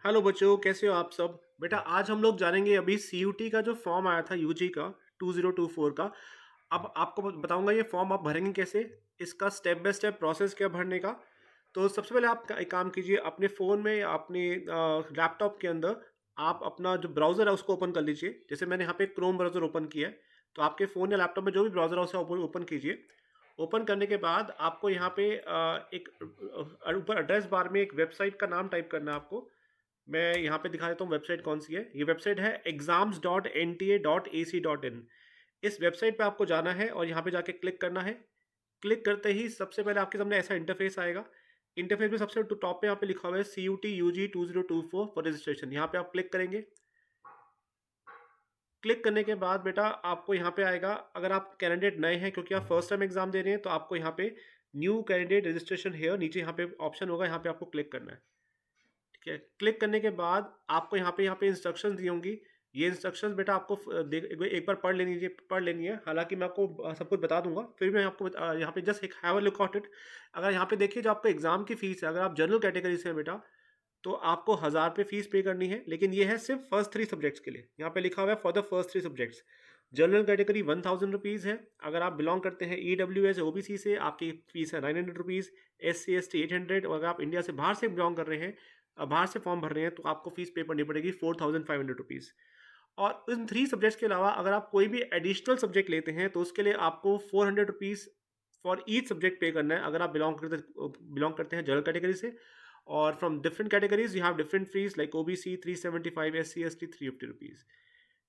Hello बच्चों, कैसे हो आप सब? बेटा आज हम लोग जानेंगे अभी सीयूटी का जो फॉर्म आया था यूजी का 2024 का। अब आपको बताऊंगा ये फॉर्म आप भरेंगे कैसे, इसका स्टेप बाय स्टेप प्रोसेस क्या भरने का। तो सबसे पहले आप एक काम कीजिए, अपने फ़ोन में या अपने लैपटॉप के अंदर आप अपना जो ब्राउज़र है उसको ओपन कर लीजिए। जैसे मैंने यहाँ पे क्रोम ब्राउज़र ओपन किया है, तो आपके फ़ोन या लैपटॉप में जो भी ब्राउज़र है उसे ओपन ओपन कीजिए। ओपन करने के बाद आपको यहाँ पे एक ऊपर एड्रेस बार में एक वेबसाइट का नाम टाइप करना है आपको। मैं यहाँ पे दिखा देता हूँ वेबसाइट कौन सी है। ये वेबसाइट है exams.nta.ac.in। इस वेबसाइट पे आपको जाना है और यहाँ पे जाके क्लिक करना है। क्लिक करते ही सबसे पहले आपके सामने ऐसा इंटरफेस आएगा। इंटरफेस में सबसे टॉप पे यहाँ पे लिखा हुआ है CUT UG 2024 फॉर रजिस्ट्रेशन। यहाँ पे आप क्लिक करेंगे। क्लिक करने के बाद बेटा आपको यहाँ पे आएगा, अगर आप कैंडिडेट नए हैं क्योंकि आप फर्स्ट टाइम एग्जाम दे रहे हैं, तो आपको यहाँ पे न्यू कैंडिडेट रजिस्ट्रेशन हेयर नीचे यहाँ पे ऑप्शन होगा, यहाँ पे आपको क्लिक करना है। ठीक है, क्लिक करने के बाद आपको यहाँ पे इंस्ट्रक्शंस दी होंगी। ये इंस्ट्रक्शंस बेटा आपको एक बार पढ़ लेनी है। हालांकि मैं आपको सब कुछ बता दूंगा, फिर मैं आपको यहाँ पे जस्ट एक have a look at it. अगर यहाँ पे देखिए जो आपको एग्जाम की फीस है, अगर आप जनरल कैटेगरी से हैं बेटा, तो आपको 1000 रुपये फीस पे करनी है। लेकिन ये है सिर्फ फर्स्ट 3 सब्जेक्ट्स के लिए। यहाँ पे लिखा हुआ है for the first 3 subjects. General category 1000 rupees है। अगर आप बिलोंग करते हैं EWS OBC से, आपकी फीस है 900 रुपीज़। SC ST 800। और अगर आप इंडिया से बाहर से बिलोंग कर रहे हैं, बाहर से फॉर्म भर रहे हैं, तो आपको फीस पे करनी पड़ेगी 4500 रुपीज़। और इन 3 सब्जेक्ट्स के अलावा अगर आप कोई भी एडिशनल सब्जेक्ट लेते हैं, तो उसके लिए आपको 400 रुपीज़ फॉर ईच सब्जेक्ट पे करना है, अगर आप बिलोंग करते हैं जनरल कैटेगरी से। और from different categories you have different fees like OBC 375, SC ST 350 rupees.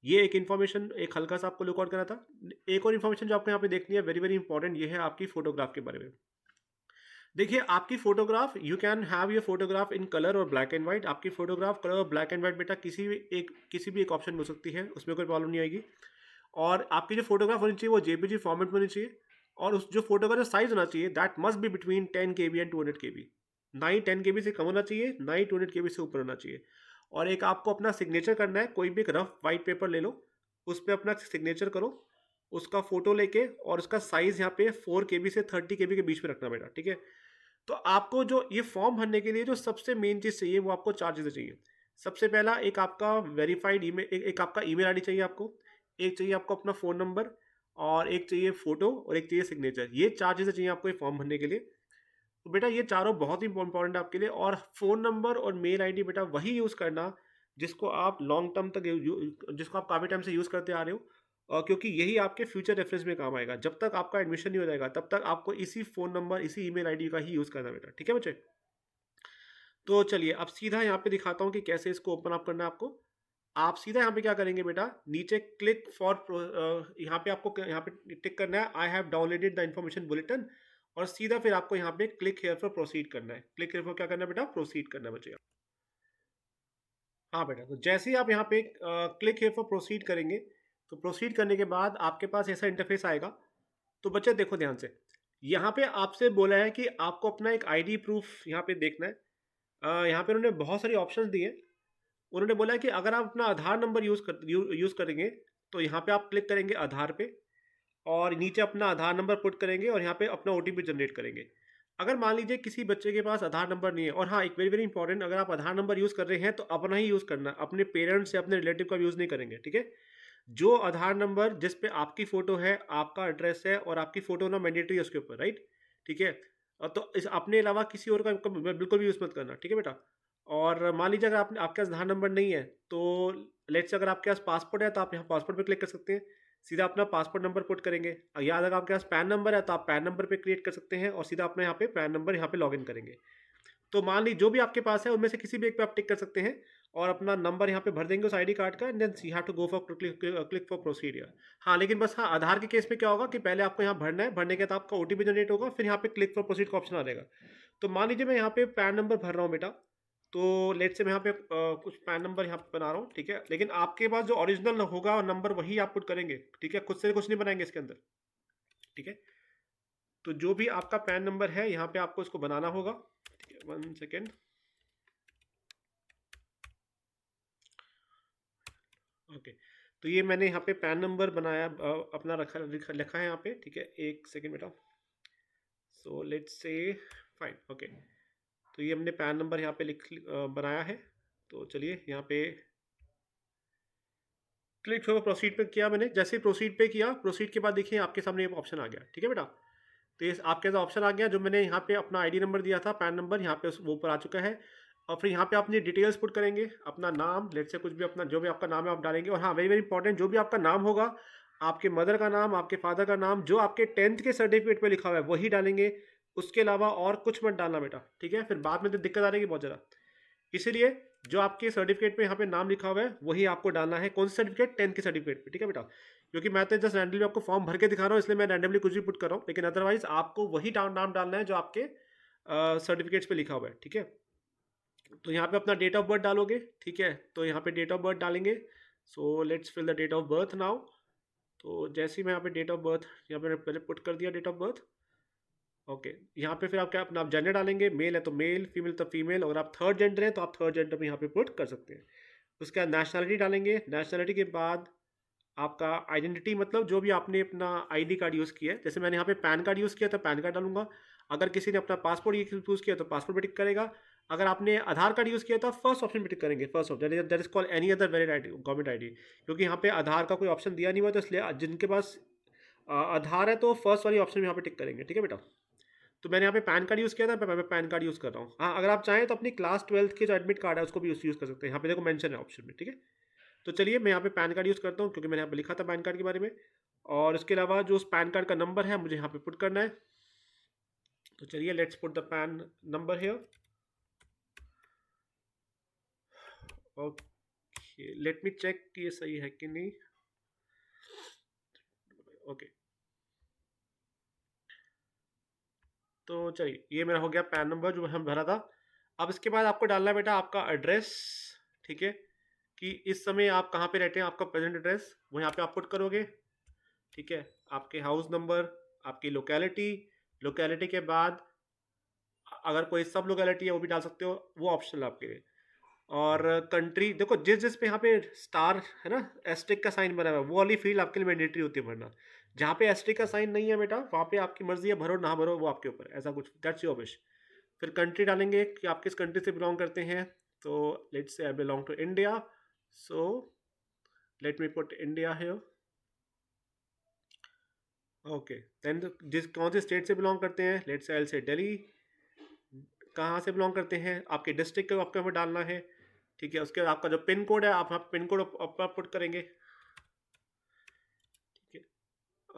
ये एक इन्फॉर्मेशन, एक हल्का सा आपको लुकआउट करना था। एक और इन्फॉर्मेशन जो आपको यहाँ पे देखनी है, वेरी वेरी इंपॉर्टेंट, ये है आपकी फोटोग्राफ के बारे में। देखिए आपकी photograph, you can have your photograph in colour और ब्लैक एंड व्हाइट। आपकी फोटोग्राफ कलर और ब्लैक एंड व्हाइट बेटा किसी भी एक ऑप्शन में हो सकती है, उसमें कोई प्रॉब्लम नहीं आएगी। और आपकी जो फोटोग्राफ होनी चाहिए वो JPG फॉर्मेट में होनी चाहिए। और उस जो फोटो का जो साइज होना चाहिए, that must be between 10 KB and 200 KB। ना ही 10 KB से कम होना चाहिए, ना ही 200 KB से ऊपर होना चाहिए। और एक आपको अपना सिग्नेचर करना है। कोई भी एक रफ वाइट पेपर ले लो, उस पर अपना सिग्नेचर करो, उसका फोटो लेके, और उसका साइज यहाँ पे 4 KB से 30 KB के बीच में रखना बेटा, ठीक है। तो आपको जो ये फॉर्म भरने के लिए जो सबसे मेन चीज़ चाहिए, वो आपको 4 चीज़ें चाहिए। सबसे पहला, एक आपका वेरीफाइड ईमेल, एक आपका ईमेल आईडी चाहिए आपको। एक चाहिए आपको अपना फ़ोन नंबर, और एक चाहिए फ़ोटो, और एक चाहिए सिग्नेचर। ये 4 चीज़ें चाहिए आपको ये फॉर्म भरने के लिए। तो बेटा ये चारों बहुत ही इंपॉर्टेंट है आपके लिए। और फ़ोन नंबर और मेल आईडी बेटा वही यूज़ करना जिसको आप लॉन्ग टर्म तक जिसको आप काफ़ी टाइम से यूज़ करते आ रहे हो। क्योंकि यही आपके फ्यूचर रेफरेंस में काम आएगा। जब तक आपका एडमिशन नहीं हो जाएगा, तब तक आपको इसी फ़ोन नंबर, इसी ईमेल आईडी का ही यूज़ करना है बेटा, ठीक है बच्चे। तो चलिए अब सीधा यहाँ पे दिखाता हूँ कि कैसे इसको ओपन अप करना है आपको। आप सीधा यहाँ पे क्या करेंगे बेटा, नीचे क्लिक फॉर, यहाँ पे आपको यहाँ पे टिक करना है I have downloaded the information bulletin. और सीधा फिर आपको यहाँ पे क्लिक हेयर फॉर प्रोसीड करना है। क्लिक हेयर फॉर क्या करना है बेटा, प्रोसीड करना है बच्चे। हाँ बेटा, तो जैसे ही आप यहाँ पे क्लिक हेयर फॉर प्रोसीड करेंगे, तो प्रोसीड करने के बाद आपके पास ऐसा इंटरफेस आएगा। तो बच्चे देखो ध्यान से, यहाँ पे आपसे बोला है कि आपको अपना एक आईडी प्रूफ यहाँ पे देखना है। यहाँ पे उन्होंने बहुत सारी ऑप्शंस दिए हैं। उन्होंने बोला है कि अगर आप अपना आधार नंबर यूज़ करेंगे, तो यहाँ पे आप क्लिक करेंगे आधार पे, और नीचे अपना आधार नंबर पुट करेंगे, और यहाँ पे अपना OTP जनरेट करेंगे। अगर मान लीजिए किसी बच्चे के पास आधार नंबर नहीं है, और हाँ एक वेरी वेरी इंपॉर्टेंट, अगर आप आधार नंबर यूज़ कर रहे हैं तो अपना ही यूज़ करना, अपने पेरेंट्स या अपने रिलेटिव का यूज़ नहीं करेंगे, ठीक है। जो आधार नंबर जिस पे आपकी फ़ोटो है, आपका एड्रेस है, और आपकी फ़ोटो ना मैंडेटरी है उसके ऊपर, राइट, ठीक है। तो इस अपने अलावा किसी और का बिल्कुल भी यूज़ मत करना, ठीक है बेटा। और मान लीजिए अगर आपके पास आधार नंबर नहीं है, तो लेट्स से अगर आपके पास पासपोर्ट है, तो आप यहाँ पासपोर्ट पे क्लिक कर सकते हैं। सीधा अपना पासपोर्ट नंबर पुट करेंगे। या अगर आपके पास पैन नंबर है, तो आप पैन नंबर पे क्रिएट कर सकते हैं, और सीधा अपने यहाँ पे पैन नंबर यहाँ पे लॉगिन करेंगे। तो मान लीजिए जो भी आपके पास है उनमें से किसी भी एक पे आप टिक कर सकते हैं, और अपना नंबर यहाँ पे भर देंगे उस आईडी कार्ड का, and then you have to go for click for proceed. हाँ लेकिन बस, हाँ आधार के केस में क्या होगा कि पहले आपको यहाँ भरना है, भरने के बाद आपका OTP जनरेट होगा, फिर यहाँ पे क्लिक फॉर प्रोसीड का ऑप्शन आ जाएगा। तो मान लीजिए मैं यहाँ पे पैन नंबर भर रहा हूँ बेटा। तो लेट से मैं यहाँ पे कुछ पैन नंबर यहाँ पे बना रहा हूँ, ठीक है। लेकिन आपके पास जो ओरिजिनल होगा नंबर वही आप पुट करेंगे, ठीक है। खुद से कुछ नहीं बनाएंगे इसके अंदर, ठीक है। तो जो भी आपका पैन नंबर है यहाँ पे आपको इसको बनाना होगा, ठीक है। 1 सेकेंड। ओके, तो ये मैंने यहाँ पे पैन नंबर बनाया, अपना लिखा है यहाँ पे, ठीक है। 1 सेकेंड बेटा। So let's say fine, okay. तो ये हमने पैन नंबर यहाँ पे बनाया है। तो चलिए यहाँ पे क्लिक होगा, प्रोसीड पे किया मैंने। जैसे ही प्रोसीड पे किया, प्रोसीड के बाद देखिए आपके सामने ये ऑप्शन आ गया, ठीक है बेटा। तो ये आपके पास ऑप्शन आ गया, जो मैंने यहाँ पे अपना आईडी नंबर दिया था, पैन नंबर, यहाँ पे वो ऊपर आ चुका है। और फिर यहाँ पे अपनी डिटेल्स पुट करेंगे, अपना नाम, लेट से कुछ भी अपना जो भी आपका नाम है आप डालेंगे। और हाँ, वेरी वेरी इंपॉर्टेंट, जो भी आपका नाम होगा, आपके मदर का नाम, आपके फादर का नाम, जो आपके 10th के सर्टिफिकेट पे लिखा हुआ है वही डालेंगे। उसके अलावा और कुछ मत डालना बेटा, ठीक है, फिर बाद में तो दिक्कत आ रहेगी बहुत ज़्यादा। इसीलिए जो आपके सर्टिफिकेट पे यहाँ पे नाम लिखा हुआ है वही आपको डालना है। कौन सा सर्टिफिकेट? 10th के सर्टिफिकेट पे, ठीक है बेटा। क्योंकि मैं तो जस्ट रैंडमली आपको फॉर्म भर के दिखा रहा हूँ, इसलिए मैं रैंडमली कुछ भी पुट कर रहा हूँ, लेकिन अदरवाइज आपको वही नाम डालना है जो आपके सर्टिफिकेट्स पे लिखा हुआ है, ठीक है। तो यहाँ पे अपना डेट ऑफ बर्थ डालोगे, ठीक है। तो यहाँ पे डेट ऑफ बर्थ डालेंगे। So let's fill the date of birth now. तो जैसे ही मैं यहाँ पे डेट ऑफ बर्थ यहाँ पे पहले पुट कर दिया डेट ऑफ बर्थ, ओके। यहाँ पे फिर आप क्या अपना जेंडर डालेंगे, मेल है तो मेल, फीमेल तो फीमेल, अगर आप थर्ड जेंडर है तो आप थर्ड जेंडर भी यहाँ पे पुट कर सकते हैं। उसके बाद नेशनलिटी डालेंगे। नेशनलिटी के बाद आपका आइडेंटिटी, मतलब जो भी आपने अपना आईडी कार्ड यूज़ किया है, जैसे मैंने यहाँ पे पैन कार्ड यूज़ किया तो पैन कार्ड डालूंगा। अगर किसी ने अपना पासपोर्ट यूज़ किया तो पासपोर्ट पे टिक करेगा। अगर आपने आधार कार्ड यूज़ किया तो फर्स्ट ऑप्शन पे टिक करेंगे, first option, that is called any other valid ID, government ID. क्योंकि यहाँ पे आधार का कोई ऑप्शन दिया नहीं हुआ, तो इसलिए जिनके पास आधार है तो फर्स्ट वाली ऑप्शन में यहाँ पे टिक करेंगे, ठीक है बेटा। तो मैंने यहाँ पे पैन कार्ड यूज़ किया था, मैं पैन कार्ड यूज़ कर रहा हूँ। हाँ, अगर आप चाहें तो अपनी क्लास 12th के जो एडमिट कार्ड है उसको भी यूज़ कर सकते हैं, यहाँ पे देखो मेंशन है ऑप्शन में, ठीक है। तो चलिए मैं यहाँ पे पैन कार्ड यूज़ करता हूँ, क्योंकि मैंने यहाँ पे लिखा था पैन कार्ड के बारे में। और इसके अलावा जो उस पैन कार्ड का नंबर है मुझे यहाँ पे पुट करना है। तो चलिए let's put the PAN number here. Okay, let me check कि ये सही है कि नहीं। ओके, तो चलिए ये मेरा हो गया पैन नंबर जो हम भरा था। अब इसके बाद आपको डालना है बेटा आपका एड्रेस, ठीक है, कि इस समय आप कहाँ पे रहते हैं, आपका प्रेजेंट एड्रेस वो यहाँ पे आप पुट करोगे, ठीक है। आपके हाउस नंबर, आपकी लोकेलिटी, लोकेलिटी के बाद अगर कोई सब लोकेलिटी है वो भी डाल सकते हो, वो ऑप्शनल आपके लिए। और कंट्री देखो, जिस जिस पे यहाँ पे स्टार है ना, एस्ट्रिक का साइन बना हुआ है, वो वाली फील्ड आपके लिए मैंडेटरी होती है भरना। जहाँ पे एस्ट्रिक का साइन नहीं है बेटा, वहाँ पे आपकी मर्जी है, भरो ना भरो वो आपके ऊपर, ऐसा कुछ, दैट्स योर विश। फिर कंट्री डालेंगे कि आप किस कंट्री से बिलोंग करते हैं। तो let's say I belong to India, so let me put India here. Okay, then जिस कौन से स्टेट से बिलोंग करते हैं, let's say I will say Delhi. कहाँ से बिलोंग करते हैं, आपके डिस्ट्रिक्ट को आपके यहाँ डालना है, ठीक है। उसके बाद आपका जो पिन कोड है, आप पिन कोड पुट करेंगे, ठीक है।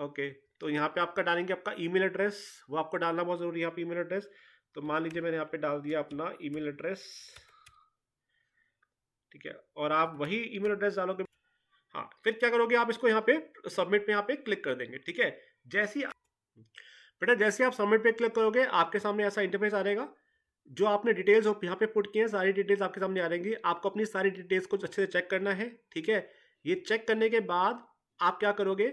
ओके, तो यहाँ पे आपका डालेंगे आपका ईमेल एड्रेस, वो आपको डालना बहुत ज़रूरी है, आप ईमेल एड्रेस। तो मान लीजिए मैंने यहाँ पे डाल दिया अपना ईमेल एड्रेस, ठीक है। और आप वही ईमेल एड्रेस डालोगे। हाँ, फिर क्या करोगे आप, इसको यहाँ पे सबमिट पे यहाँ पे क्लिक कर देंगे, ठीक है। जैसे ही बेटा जैसे आप सबमिट पे क्लिक करोगे आपके सामने ऐसा इंटरफेस आ जाएगा। जो आपने डिटेल्स यहाँ पे पुट किए हैं, सारी डिटेल्स आपके सामने आ रहेंगी। आपको अपनी सारी डिटेल्स को अच्छे से चेक करना है, ठीक है। ये चेक करने के बाद आप क्या करोगे,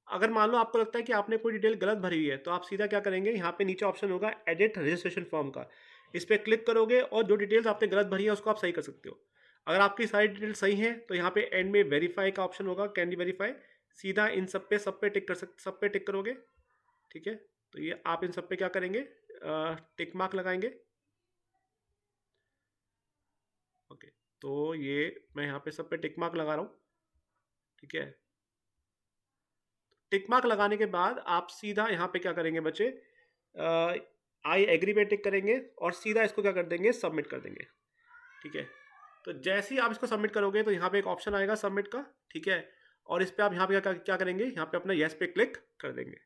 अगर मान लो आपको लगता है कि आपने कोई डिटेल गलत भरी हुई है, तो आप सीधा क्या करेंगे, यहाँ पे नीचे ऑप्शन होगा एडिट रजिस्ट्रेशन फॉर्म का, इस पर क्लिक करोगे और जो डिटेल्स आपने गलत भरी है उसको आप सही कर सकते हो। अगर आपकी सारी डिटेल सही है तो यहाँ पे एंड में वेरीफाई का ऑप्शन होगा, कैन यू वेरीफाई, सीधा इन सब पे टिक कर सब पे टिक करोगे, ठीक है। तो ये आप इन सब पे क्या करेंगे, टिक मार्क लगाएंगे। ओके, तो ये मैं यहाँ पे सब पे टिक मार्क लगा रहा हूँ, ठीक है। टिक मार्क लगाने के बाद आप सीधा यहाँ पे क्या करेंगे बच्चे, आई एग्री पे टिक करेंगे और सीधा इसको क्या कर देंगे, सबमिट कर देंगे, ठीक है। तो जैसे ही आप इसको सबमिट करोगे तो यहाँ पे एक ऑप्शन आएगा सबमिट का, ठीक है। और इस पर आप यहाँ पे क्या करेंगे, यहाँ पे अपना येस पे क्लिक कर देंगे,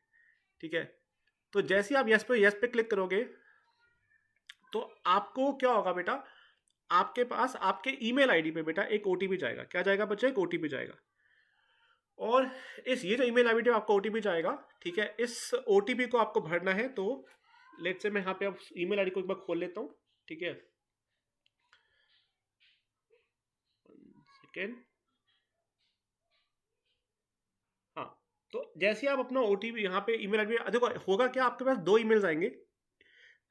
ठीक है। तो जैसे ही आप येस पे क्लिक करोगे तो आपको क्या होगा बेटा, आपके पास आपके ईमेल आईडी पे बेटा एक ओटीपी जाएगा। क्या जाएगा बच्चे, एक ओटीपी जाएगा। और ये जो ईमेल आईडी पे आपको ओटीपी जाएगा, ठीक है, इस ओटीपी को आपको भरना है। तो लेट्स से मैं यहाँ पे अब ईमेल आईडी को एक बार खोल लेता हूँ, ठीक है, सेकेंड। हाँ, तो जैसे आप अपना ओटीपी यहाँ पे ईमेल आईडी, देखो होगा क्या, आपके पास दो ईमेल्स आएंगे,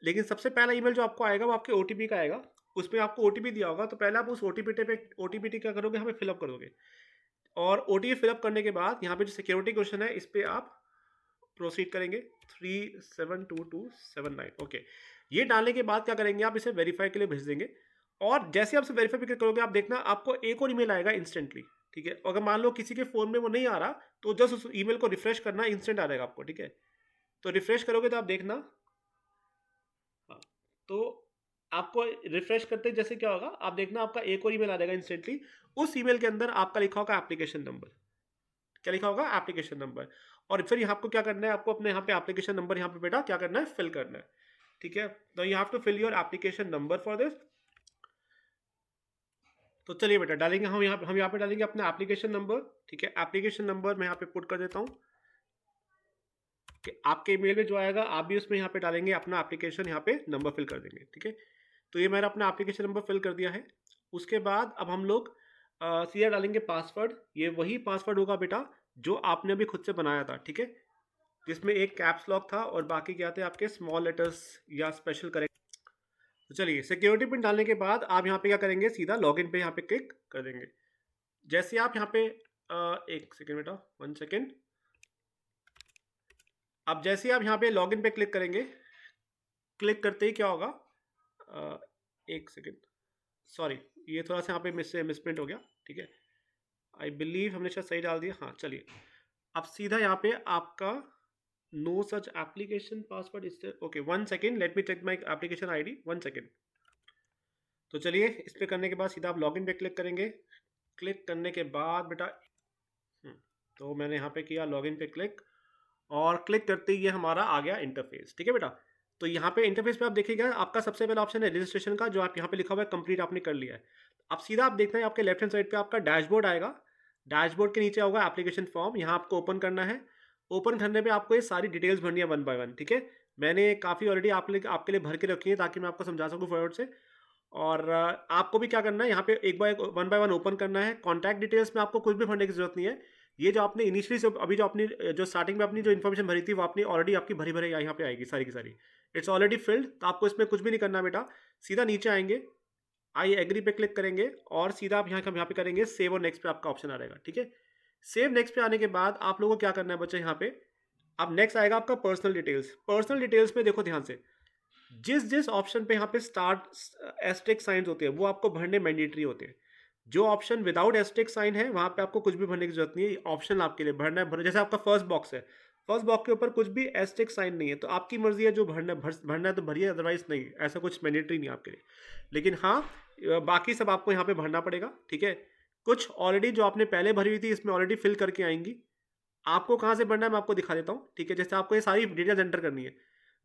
लेकिन सबसे पहला ईमेल जो आपको आएगा वो आपके ओटीपी का आएगा। उसमें आपको ओटीपी दिया होगा, तो पहले आप उस ओटीपी क्या करोगे, हमें फिलअप कर दोगे। और ओटीपी फिलअप करने के बाद यहाँ पे जो सिक्योरिटी क्वेश्चन है इस पर आप प्रोसीड करेंगे, 372279, ओके। ये डालने के बाद क्या करेंगे, आप इसे वेरीफाई के लिए भेज देंगे। और जैसे आप वेरीफाई पे क्लिक करोगे, आप देखना आपको एक और ईमेल आएगा इंस्टेंटली, ठीक है। अगर मान लो किसी के फ़ोन में वो नहीं आ रहा, तो जस्ट उस ईमेल को रिफ्रेश करना, इंस्टेंट आ जाएगा आपको, ठीक है। तो रिफ्रेश करोगे तो आप देखना, हाँ, तो आपको रिफ्रेश करते ही जैसे क्या होगा, आप देखना आपका एक और ईमेल आ जाएगा इंस्टेंटली। उस ईमेल के अंदर आपका लिखा होगा एप्लीकेशन नंबर। क्या लिखा होगा? Application number. और फिर यहाँ आपको क्या करना है, आपको अपने यहाँ पे एप्लीकेशन नंबर यहाँ पे बेटा क्या करना है, फिल करना है, ठीक है। तो you have to fill your application number for this. तो चलिए बेटा डालेंगे हम यहाँ पे डालेंगे अपना एप्लीकेशन नंबर, ठीक है। एप्लीकेशन नंबर मैं यहाँ पे पुट कर देता हूँ कि आपके ईमेल में जो आएगा आप भी उसमें यहाँ पे डालेंगे अपना एप्लीकेशन यहाँ पे नंबर फिल कर देंगे, ठीक है। तो ये मैंने अपना एप्लीकेशन नंबर फिल कर दिया है। उसके बाद अब हम लोग सीधा डालेंगे पासवर्ड। ये वही पासवर्ड होगा बेटा जो आपने अभी खुद से बनाया था, ठीक है, जिसमें एक कैप्स लॉक था और बाकी क्या थे आपके स्मॉल लेटर्स या स्पेशल करेक्ट। तो चलिए सिक्योरिटी पिन डालने के बाद आप यहाँ पे क्या करेंगे, सीधा लॉगिन पे यहाँ पे क्लिक कर देंगे। जैसे आप यहाँ पे एक सेकेंड बेटा, 1 सेकेंड। अब जैसे आप यहाँ पे लॉगिन पे क्लिक करेंगे, क्लिक करते ही क्या होगा, एक सेकेंड, सॉरी ये थोड़ा सा यहाँ पे मिसप्रिंट हो गया, ठीक है। आई बिलीव हमने शायद सही डाल दिया, हाँ चलिए। अब सीधा यहाँ पे आपका no such application password is, okay 1 second, let me check my application ID, 1 second. तो चलिए इस पे करने के बाद सीधा आप लॉगिन पे क्लिक करेंगे। क्लिक करने के बाद बेटा तो मैंने यहाँ पे किया लॉगिन पे क्लिक, और क्लिक करते ही ये हमारा आ गया इंटरफेस, ठीक है बेटा। तो यहाँ पे इंटरफेस पे आप देखिएगा आपका सबसे पहला ऑप्शन है रजिस्ट्रेशन का, जो आप यहाँ पे लिखा हुआ है कंप्लीट आपने कर लिया है। अब सीधा आप देखना है आपके लेफ्ट हैंड साइड पे आपका डैशबोर्ड आएगा। डैशबोर्ड के नीचे होगा एप्लीकेशन फॉर्म, यहाँ आपको ओपन करना है। ओपन करने पे आपको ये सारी डिटेल्स भरनी है 1 बाय 1, ठीक है। मैंने काफ़ी ऑलरेडी आपके लिए भर के रखी है ताकि मैं आपको समझा सकूँ फॉरवर्ड से। और आपको भी क्या करना है, यहाँ पे वन बाय वन ओपन करना है। कॉन्टैक्ट डिटेल्स में आपको कुछ भी भरने की जरूरत नहीं है। ये जो आपने इनिशियली से अभी जो अपनी जो स्टार्टिंग में अपनी जो इन्फॉर्मेशन भरी थी वो आपने ऑलरेडी आपकी भरी भरी यहाँ पे आएगी सारी की सारी। इट्स ऑलरेडी फिल्ड, तो आपको इसमें कुछ भी नहीं करना बेटा। सीधा नीचे आएंगे, आई एग्री पे क्लिक करेंगे और सीधा आप यहाँ पे करेंगे सेव और नेक्स्ट पे आपका ऑप्शन आ रहेगा, ठीक है। सेव नेक्स्ट पे आने के बाद आप लोगों को क्या करना है बच्चे, यहाँ पे अब नेक्स्ट आएगा आपका पर्सनल डिटेल्स। पर्सनल डिटेल्स में देखो ध्यान से, जिस जिस ऑप्शन पे यहाँ पे स्टार्ट एस्टेरिस्क साइंस होते हैं वो आपको भरने मैंडेटरी होते हैं। जो ऑप्शन विदाउट एस्टेरिस्क साइन है वहाँ पे आपको कुछ भी भरने की जरूरत नहीं है, ऑप्शन आपके लिए भरना है भरना। जैसे आपका फर्स्ट बॉक्स है, फर्स्ट बॉक्स के ऊपर कुछ भी एस्टेरिस्क साइन नहीं है तो आपकी मर्जी है, जो भरना है तो भरिए, अदरवाइज नहीं, ऐसा कुछ मैंडेटरी नहीं है आपके लिए। लेकिन हाँ बाकी सब आपको यहाँ पे भरना पड़ेगा, ठीक है। कुछ ऑलरेडी जो आपने पहले भरी हुई थी इसमें ऑलरेडी फिल करके आएंगी। आपको कहाँ से भरना है मैं आपको दिखा देता हूँ, ठीक है। जैसे आपको ये सारी डिटेल्स एंटर करनी है,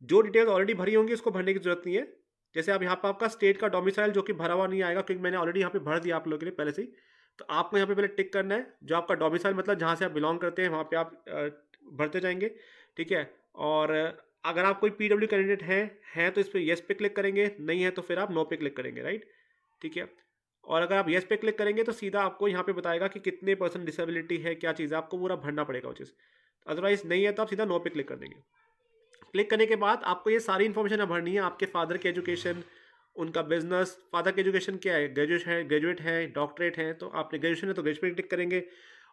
जो डिटेल्स ऑलरेडी भरी होंगी उसको भरने की जरूरत नहीं है। जैसे अब यहाँ पर आपका स्टेट का डोमिसाइल जो कि भरा हुआ नहीं आएगा क्योंकि मैंने ऑलरेडी यहाँ पे भर दिया आप लोगों के लिए पहले से ही। तो आपको यहाँ पे पहले टिक करना है, जो आपका डोमिसाइल मतलब जहाँ से आप बिलोंग करते हैं वहाँ पे आप भरते जाएंगे, ठीक है। और अगर आप कोई पीडब्ल्यू कैंडिडेट हैं तो इस पर येस पे क्लिक करेंगे, नहीं है तो फिर आप नो पे क्लिक करेंगे, राइट, ठीक है। और अगर आप येस पे क्लिक करेंगे तो सीधा आपको यहाँ पे बताएगा कि कितने % डिसेबिलिटी है, क्या चीज़ है, आपको पूरा भरना पड़ेगा वो चीज़। अदरवाइज नहीं है तो आप सीधा नो पे क्लिक कर देंगे। क्लिक करने के बाद आपको ये सारी इन्फॉर्मेशन भरनी है, आपके फादर की एजुकेशन, उनका बिजनेस, फादर की एजुकेशन क्या है, ग्रेजुएट है, डॉक्टरेट है, तो आपने ग्रेजुएशन है तो ग्रेजुएट टिक करेंगे।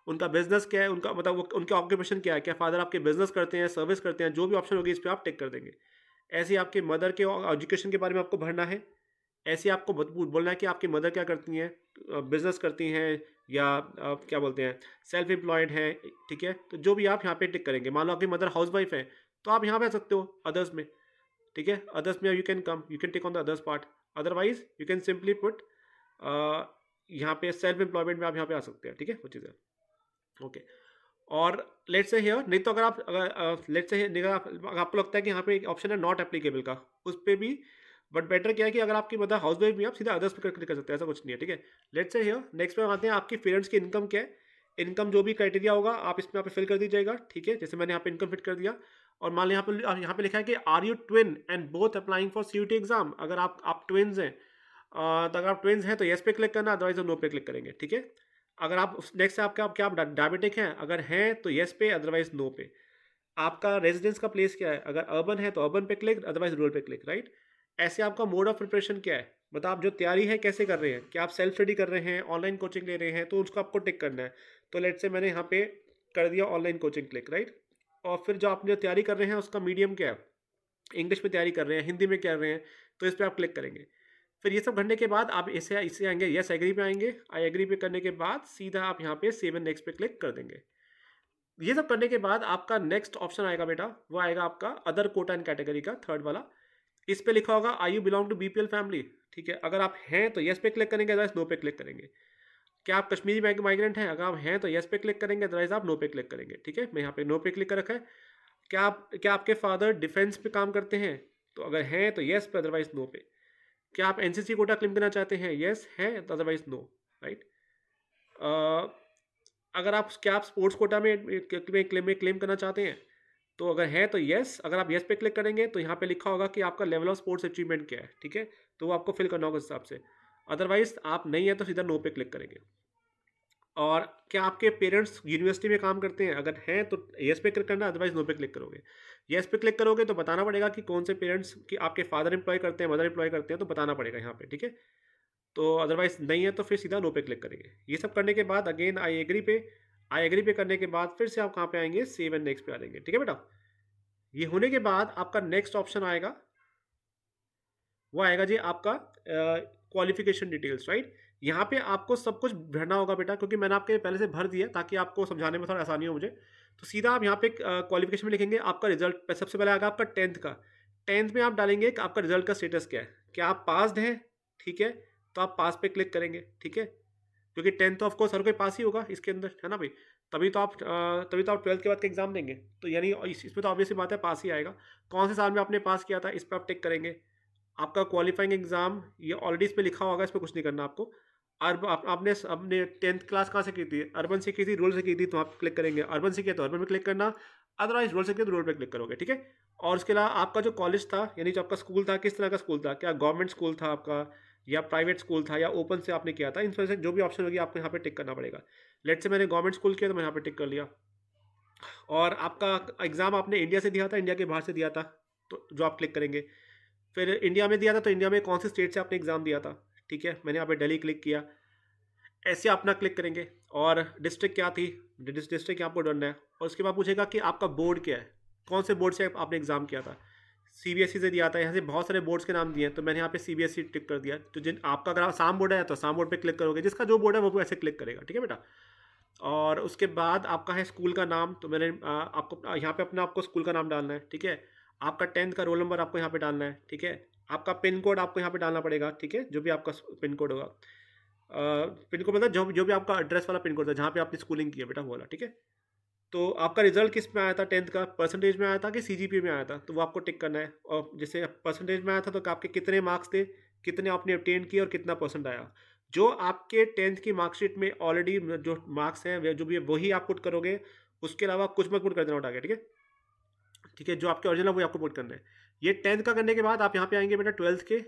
उनका बिजनेस क्या है, उनका मतलब उनके ऑक्यूपेशन क्या है, क्या फादर आपके बिजनेस करते हैं, सर्विस करते हैं, जो भी ऑप्शन होगी इस पर आप टिक कर देंगे। ऐसे ही आपके मदर के एजुकेशन के बारे में आपको भरना है। ऐसे आपको बोलना है कि आपकी मदर क्या करती हैं, बिजनेस करती हैं या क्या बोलते हैं सेल्फ एम्प्लॉयड हैं, ठीक है। तो जो भी आप यहाँ पे टिक करेंगे, मान लो आपकी मदर हाउस वाइफ है तो आप यहाँ पे आ सकते हो अदर्स में, ठीक है। अदर्स में you can tick on the others part, otherwise you can simply put यहाँ पे सेल्फ एम्प्लॉयमेंट में आप यहाँ पे आ सकते हैं, ठीक है, वो चीज़ है, ओके। और लेट्स से हियर, नहीं तो अगर लेट्स से अगर आपको लगता है कि यहाँ पे एक ऑप्शन है नॉट एप्लीकेबल का, उस पर भी, बट बेटर क्या है कि अगर आपकी मतलब हाउस वाइफ भी आप सीधा अदर्स पे क्लिक कर सकते हैं, ऐसा कुछ नहीं है, ठीक है। लेट्स से हियर नेक्स्ट पे आते हैं, आपकी पेरेंट्स की इनकम क्या है। इनकम जो भी क्राइटेरिया होगा आप इसमें यहाँ पे फिल कर दीजिएगा, ठीक है। जैसे मैंने यहाँ पे इनकम फिट कर दिया, और मान लो यहाँ पे लिखा है कि are you twin and both applying for CUET exam. अगर आप ट्विन्स हैं तो अगर आप ट्विन्स हैं तो येस पे क्लिक करना, अदरवाइज नो पे क्लिक करेंगे, ठीक है। अगर आप नेक्स्ट से क्या आप डायबिटिक हैं, अगर हैं तो येस पे, अदरवाइज नो पे। आपका रेजिडेंस का प्लेस क्या है, अगर अर्बन है तो अर्बन पे क्लिक, अदरवाइज रूरल पे क्लिक, राइट। ऐसे आपका मोड ऑफ प्रिपरेशन क्या है, मतलब आप जो तैयारी है कैसे कर रहे हैं, क्या आप सेल्फ स्टडी कर रहे हैं, ऑनलाइन कोचिंग ले रहे हैं, तो उसको आपको टिक करना है। तो लेट से मैंने यहाँ पे कर दिया ऑनलाइन कोचिंग क्लिक, राइट। और फिर जो आप जो तैयारी कर रहे हैं उसका मीडियम क्या है, इंग्लिश में तैयारी कर रहे हैं, हिंदी में कर रहे हैं, तो इस पर आप क्लिक करेंगे। फिर ये सब करने के बाद आप इसे इसे आएंगे यस एग्री पे आएंगे, आई एग्री पे करने के बाद सीधा आप यहाँ पे सेव एंड नेक्स्ट पे क्लिक कर देंगे। ये सब करने के बाद आपका नेक्स्ट ऑप्शन आएगा बेटा, वो आएगा आपका अदर कोटा एंड कैटेगरी का थर्ड वाला। इस पे लिखा होगा I you belong to BPL family, ठीक है। अगर आप हैं तो यस पे क्लिक करेंगे, अदरवाइज नो पे क्लिक करेंगे। क्या आप कश्मीरी माइग्रेंट हैं? अगर आप हैं तो यस पे क्लिक करेंगे, अदरवाइज आप नो पे क्लिक करेंगे, ठीक है। मैं यहाँ पे नो पे क्लिक कर रखा है। क्या आपके फादर डिफेंस पे काम करते हैं? तो अगर हैं तो यस पे, अदरवाइज नो पे। क्या आप एनसीसी कोटा क्लेम करना चाहते हैं? यस है, अदरवाइज नो, राइट। अगर आप क्या आप स्पोर्ट्स कोटा में क्लेम करना चाहते हैं? तो अगर है तो यस, अगर आप यस पे क्लिक करेंगे तो यहाँ पे लिखा होगा कि आपका लेवल ऑफ स्पोर्ट्स अचीवमेंट क्या है, ठीक है। तो वो आपको फिल करना होगा उस हिसाब से। अदरवाइज आप नहीं है तो सीधा नो पे क्लिक करेंगे। और क्या आपके पेरेंट्स यूनिवर्सिटी में काम करते हैं? अगर हैं तो यस पे क्लिक करना, अदरवाइज नो पे क्लिक करोगे। यस पे क्लिक करोगे तो बताना पड़ेगा कि कौन से पेरेंट्स कि आपके फादर एम्प्लॉय करते हैं, मदर एम्प्लॉय करते हैं, तो बताना पड़ेगा यहाँ पे, ठीक है। तो अदरवाइज नहीं है तो फिर सीधा नो पे क्लिक करेंगे। ये सब करने के बाद अगेन आई एग्री पे करने के बाद फिर से आप कहाँ पे आएंगे? सेव एंड नेक्स्ट पे आ जाएंगे, ठीक है बेटा। ये होने के बाद आपका नेक्स्ट ऑप्शन आएगा, वो आएगा जी आपका क्वालिफिकेशन डिटेल्स, राइट। यहाँ पे आपको सब कुछ भरना होगा बेटा, क्योंकि मैंने आपके पहले से भर दिया ताकि आपको समझाने में थोड़ा आसानी हो मुझे। तो सीधा आप यहाँ पे क्वालिफिकेशन में लिखेंगे आपका रिजल्ट। सबसे पहले आएगा आपका 10th का। 10th में आप डालेंगे कि आपका रिजल्ट का स्टेटस क्या है, क्या आप पास्ड हैं, ठीक है। तो आप पास पे क्लिक करेंगे, ठीक है, क्योंकि 10th ऑफ कोर्स हर कोई पास ही होगा इसके अंदर, है ना भाई। तभी तो आप 12th के बाद का एग्जाम देंगे, तो यानी इसमें तो ऑब्वियसली बात है पास ही आएगा। कौन से साल में आपने पास किया था, इस पर आप टिक करेंगे। आपका क्वालिफाइंग एग्जाम ये ऑलरेडी इस पर लिखा होगा, इस पर कुछ नहीं करना आपको। आपने अपने 10th क्लास कहाँ से की थी? अर्बन से की थी, रूरल से की थी, तो आप क्लिक करेंगे। अर्बन से किया तो अर्बन में क्लिक करना, अदरवाइज रूरल से किया तो रूरल पे क्लिक करोगे, ठीक है। और उसके अलावा आपका जो कॉलेज था, यानी जो आपका स्कूल था, किस तरह का स्कूल था? क्या गवर्नमेंट स्कूल था आपका, या प्राइवेट स्कूल था, या ओपन से आपने किया था? इन से जो भी ऑप्शन होगी आपको यहाँ पे टिक करना पड़ेगा। लेट से मैंने गवर्नमेंट स्कूल किया तो मैं यहाँ पे टिक कर लिया। और आपका एग्ज़ाम आपने इंडिया से दिया था, इंडिया के बाहर से दिया था, तो जो आप क्लिक करेंगे। फिर इंडिया में दिया था तो इंडिया में कौन से स्टेट से आपने एग्ज़ाम दिया था, ठीक है। मैंने यहाँ पे दिल्ली क्लिक किया, ऐसे अपना क्लिक करेंगे। और डिस्ट्रिक्ट क्या थी, डिस्ट्रिक्ट आपको डालना है। और उसके बाद पूछेगा कि आपका बोर्ड क्या है, कौन से बोर्ड से आपने एग्ज़ाम किया था। सीबीएसई से दिया था, यहाँ से बहुत सारे बोर्ड्स के नाम दिए हैं, तो मैंने यहाँ पे सीबीएसई टिक कर दिया। तो जिन आपका अगर आसाम बोर्ड है तो आसाम बोर्ड पे क्लिक करोगे, जिसका जो बोर्ड है वो ऐसे क्लिक करेगा, ठीक है बेटा। और उसके बाद आपका है स्कूल का नाम, तो मैंने आपको यहाँ पे अपना आपको स्कूल का नाम डालना है, ठीक है। आपका 10th का रोल नंबर आपको यहाँ पे डालना है, ठीक है। आपका पिन कोड आपको यहाँ पे डालना पड़ेगा, ठीक है, जो भी आपका पिन कोड होगा। पिन कोड मतलब जो भी आपका एड्रेस वाला पिन कोड था जहाँ पे आपने स्कूलिंग की है बेटा, वो वाला, ठीक है। तो आपका रिजल्ट किस में आया था? 10th का परसेंटेज में आया था कि सीजीपीए में आया था? तो वो आपको टिक करना है। और जैसे परसेंटेज में आया था तो आपके कितने मार्क्स थे, कितने आपने obtain किए और कितना परसेंट आया। जो आपके 10th की मार्कशीट में ऑलरेडी जो मार्क्स हैं जो भी है वही आप पुट करोगे, उसके अलावा कुछ मत पुट कर देना उठा के, ठीक है। ठीक है, जो आपके ओरिजिनल वही आपको पुट करना है। ये 10th का करने के बाद आप यहाँ पे आएंगे बेटा 12th के।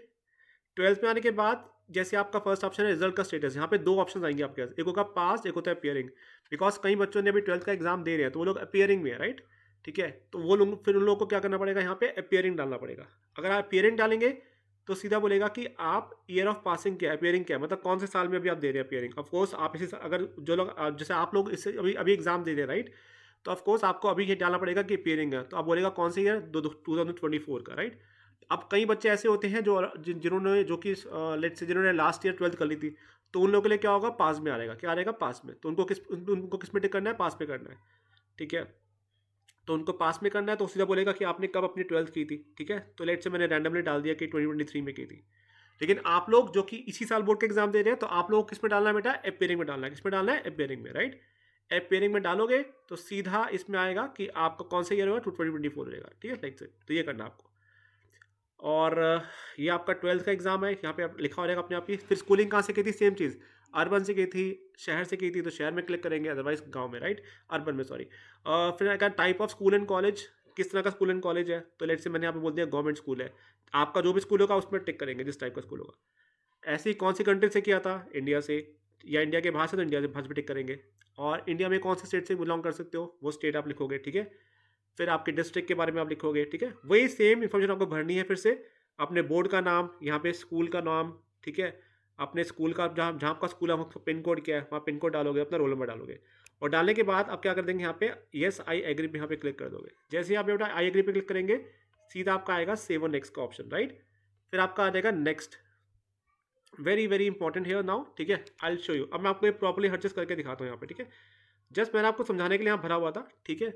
12th में आने के बाद जैसे आपका फर्स्ट ऑप्शन है रिजल्ट का स्टेटस, यहाँ पे दो ऑप्शन आएंगे आपके पास, एक होगा पास, एक होता है अपियरिंग। बिकॉज कई बच्चों ने अभी 12th का एग्जाम दे रहे हैं तो वो लोग अपियरिंग में है, राइट, ठीक है। तो वो लोग फिर उन लोगों को क्या करना पड़ेगा, यहाँ पे अपियरिंग डालना पड़ेगा। अगर आप अपियरिंग डालेंगे तो सीधा बोलेगा कि आप ईयर ऑफ पासिंग क्या है, अपियरिंग क्या है, मतलब कौन से साल में अभी आप दे रहे हैं अपियरिंग। ऑफकोर्स आप इसी अगर जो लोग जैसे आप लोग इससे अभी अभी एग्जाम दे रहे हैं, राइट, तो ऑफकोर्स आपको अभी ये डालना पड़ेगा कि अपियरिंग है। तो आप बोलेगा कौन सी ईयर, 2024 का, राइट। अब कई बच्चे ऐसे होते हैं जो जिन्होंने जो कि लेट्स से जिन्होंने लास्ट ईयर 12th कर ली थी, तो उन लोगों के लिए क्या होगा, पास में आ रहेगा, क्या आ रहेगा, पास में। तो उनको किस में टिक करना है, पास में करना है, ठीक है। तो उनको पास में करना है तो सीधा बोलेगा कि आपने कब अपनी 12th की थी, ठीक है। तो लेट्स से मैंने रैंडमली डाल दिया कि 2023 में की थी। लेकिन आप लोग जो कि इसी साल बोर्ड के एग्जाम दे रहे हैं, तो आप लोग किस में डालना है बेटा, अपियरिंग में डालना है। किस में डालना है, अपियरिंग में, राइट। अपियरिंग में डालोगे तो सीधा इसमें आएगा कि आपका कौन सा ईयर होगा, 2024 रहेगा, ठीक है, लाइक से। तो ये करना आपको। और ये आपका 12th का एग्ज़ाम है, यहाँ पे आप लिखा हो रहेगा अपने आप ही। फिर स्कूलिंग कहाँ से की थी, सेम चीज़, अर्बन से की थी, शहर से की थी तो शहर में क्लिक करेंगे, अदरवाइज गांव में, राइट, अर्बन में, सॉरी। फिर अगर type of school and college, किस तरह का स्कूल एंड कॉलेज है, तो लेट से मैंने यहाँ पे बोल दिया गवर्नमेंट स्कूल है। आपका जो भी स्कूल होगा उसमें टिक करेंगे जिस टाइप का स्कूल होगा। ऐसे ही कौन सी कंट्री से किया था, इंडिया से, या इंडिया के बाहर से, तो इंडिया से बाहर से टिक करेंगे। और इंडिया में कौन से स्टेट से बिलोंग कर सकते हो, वो स्टेट आप लिखोगे, ठीक है। फिर आपके डिस्ट्रिक्ट के बारे में आप लिखोगे, ठीक है। वही सेम इन्फॉर्मेशन आपको भरनी है फिर से। अपने बोर्ड का नाम, यहाँ पे स्कूल का नाम, ठीक है। अपने स्कूल का जहाँ जहाँ आपका स्कूल है वहाँ पिन कोड क्या है, वहाँ पिन कोड डालोगे, अपना रोल नंबर डालोगे। और डालने के बाद आप क्या कर देंगे, यहाँ पे येस आई एग्री पे यहाँ पे क्लिक कर दोगे। जैसे ही आप बेटा आई एग्री पे क्लिक करेंगे, सीधा आपका आएगा सेव और नेक्स्ट का ऑप्शन, राइट। फिर आपका आ जाएगा नेक्स्ट। वेरी वेरी इंपॉर्टेंट है नाउ, ठीक है। I will show you. अब मैं आपको ये प्रॉपर्ली हर चीज़ करके दिखाता हूँ यहाँ पे, ठीक है। जस्ट मैंने आपको समझाने के लिए यहाँ भरा हुआ था, ठीक है।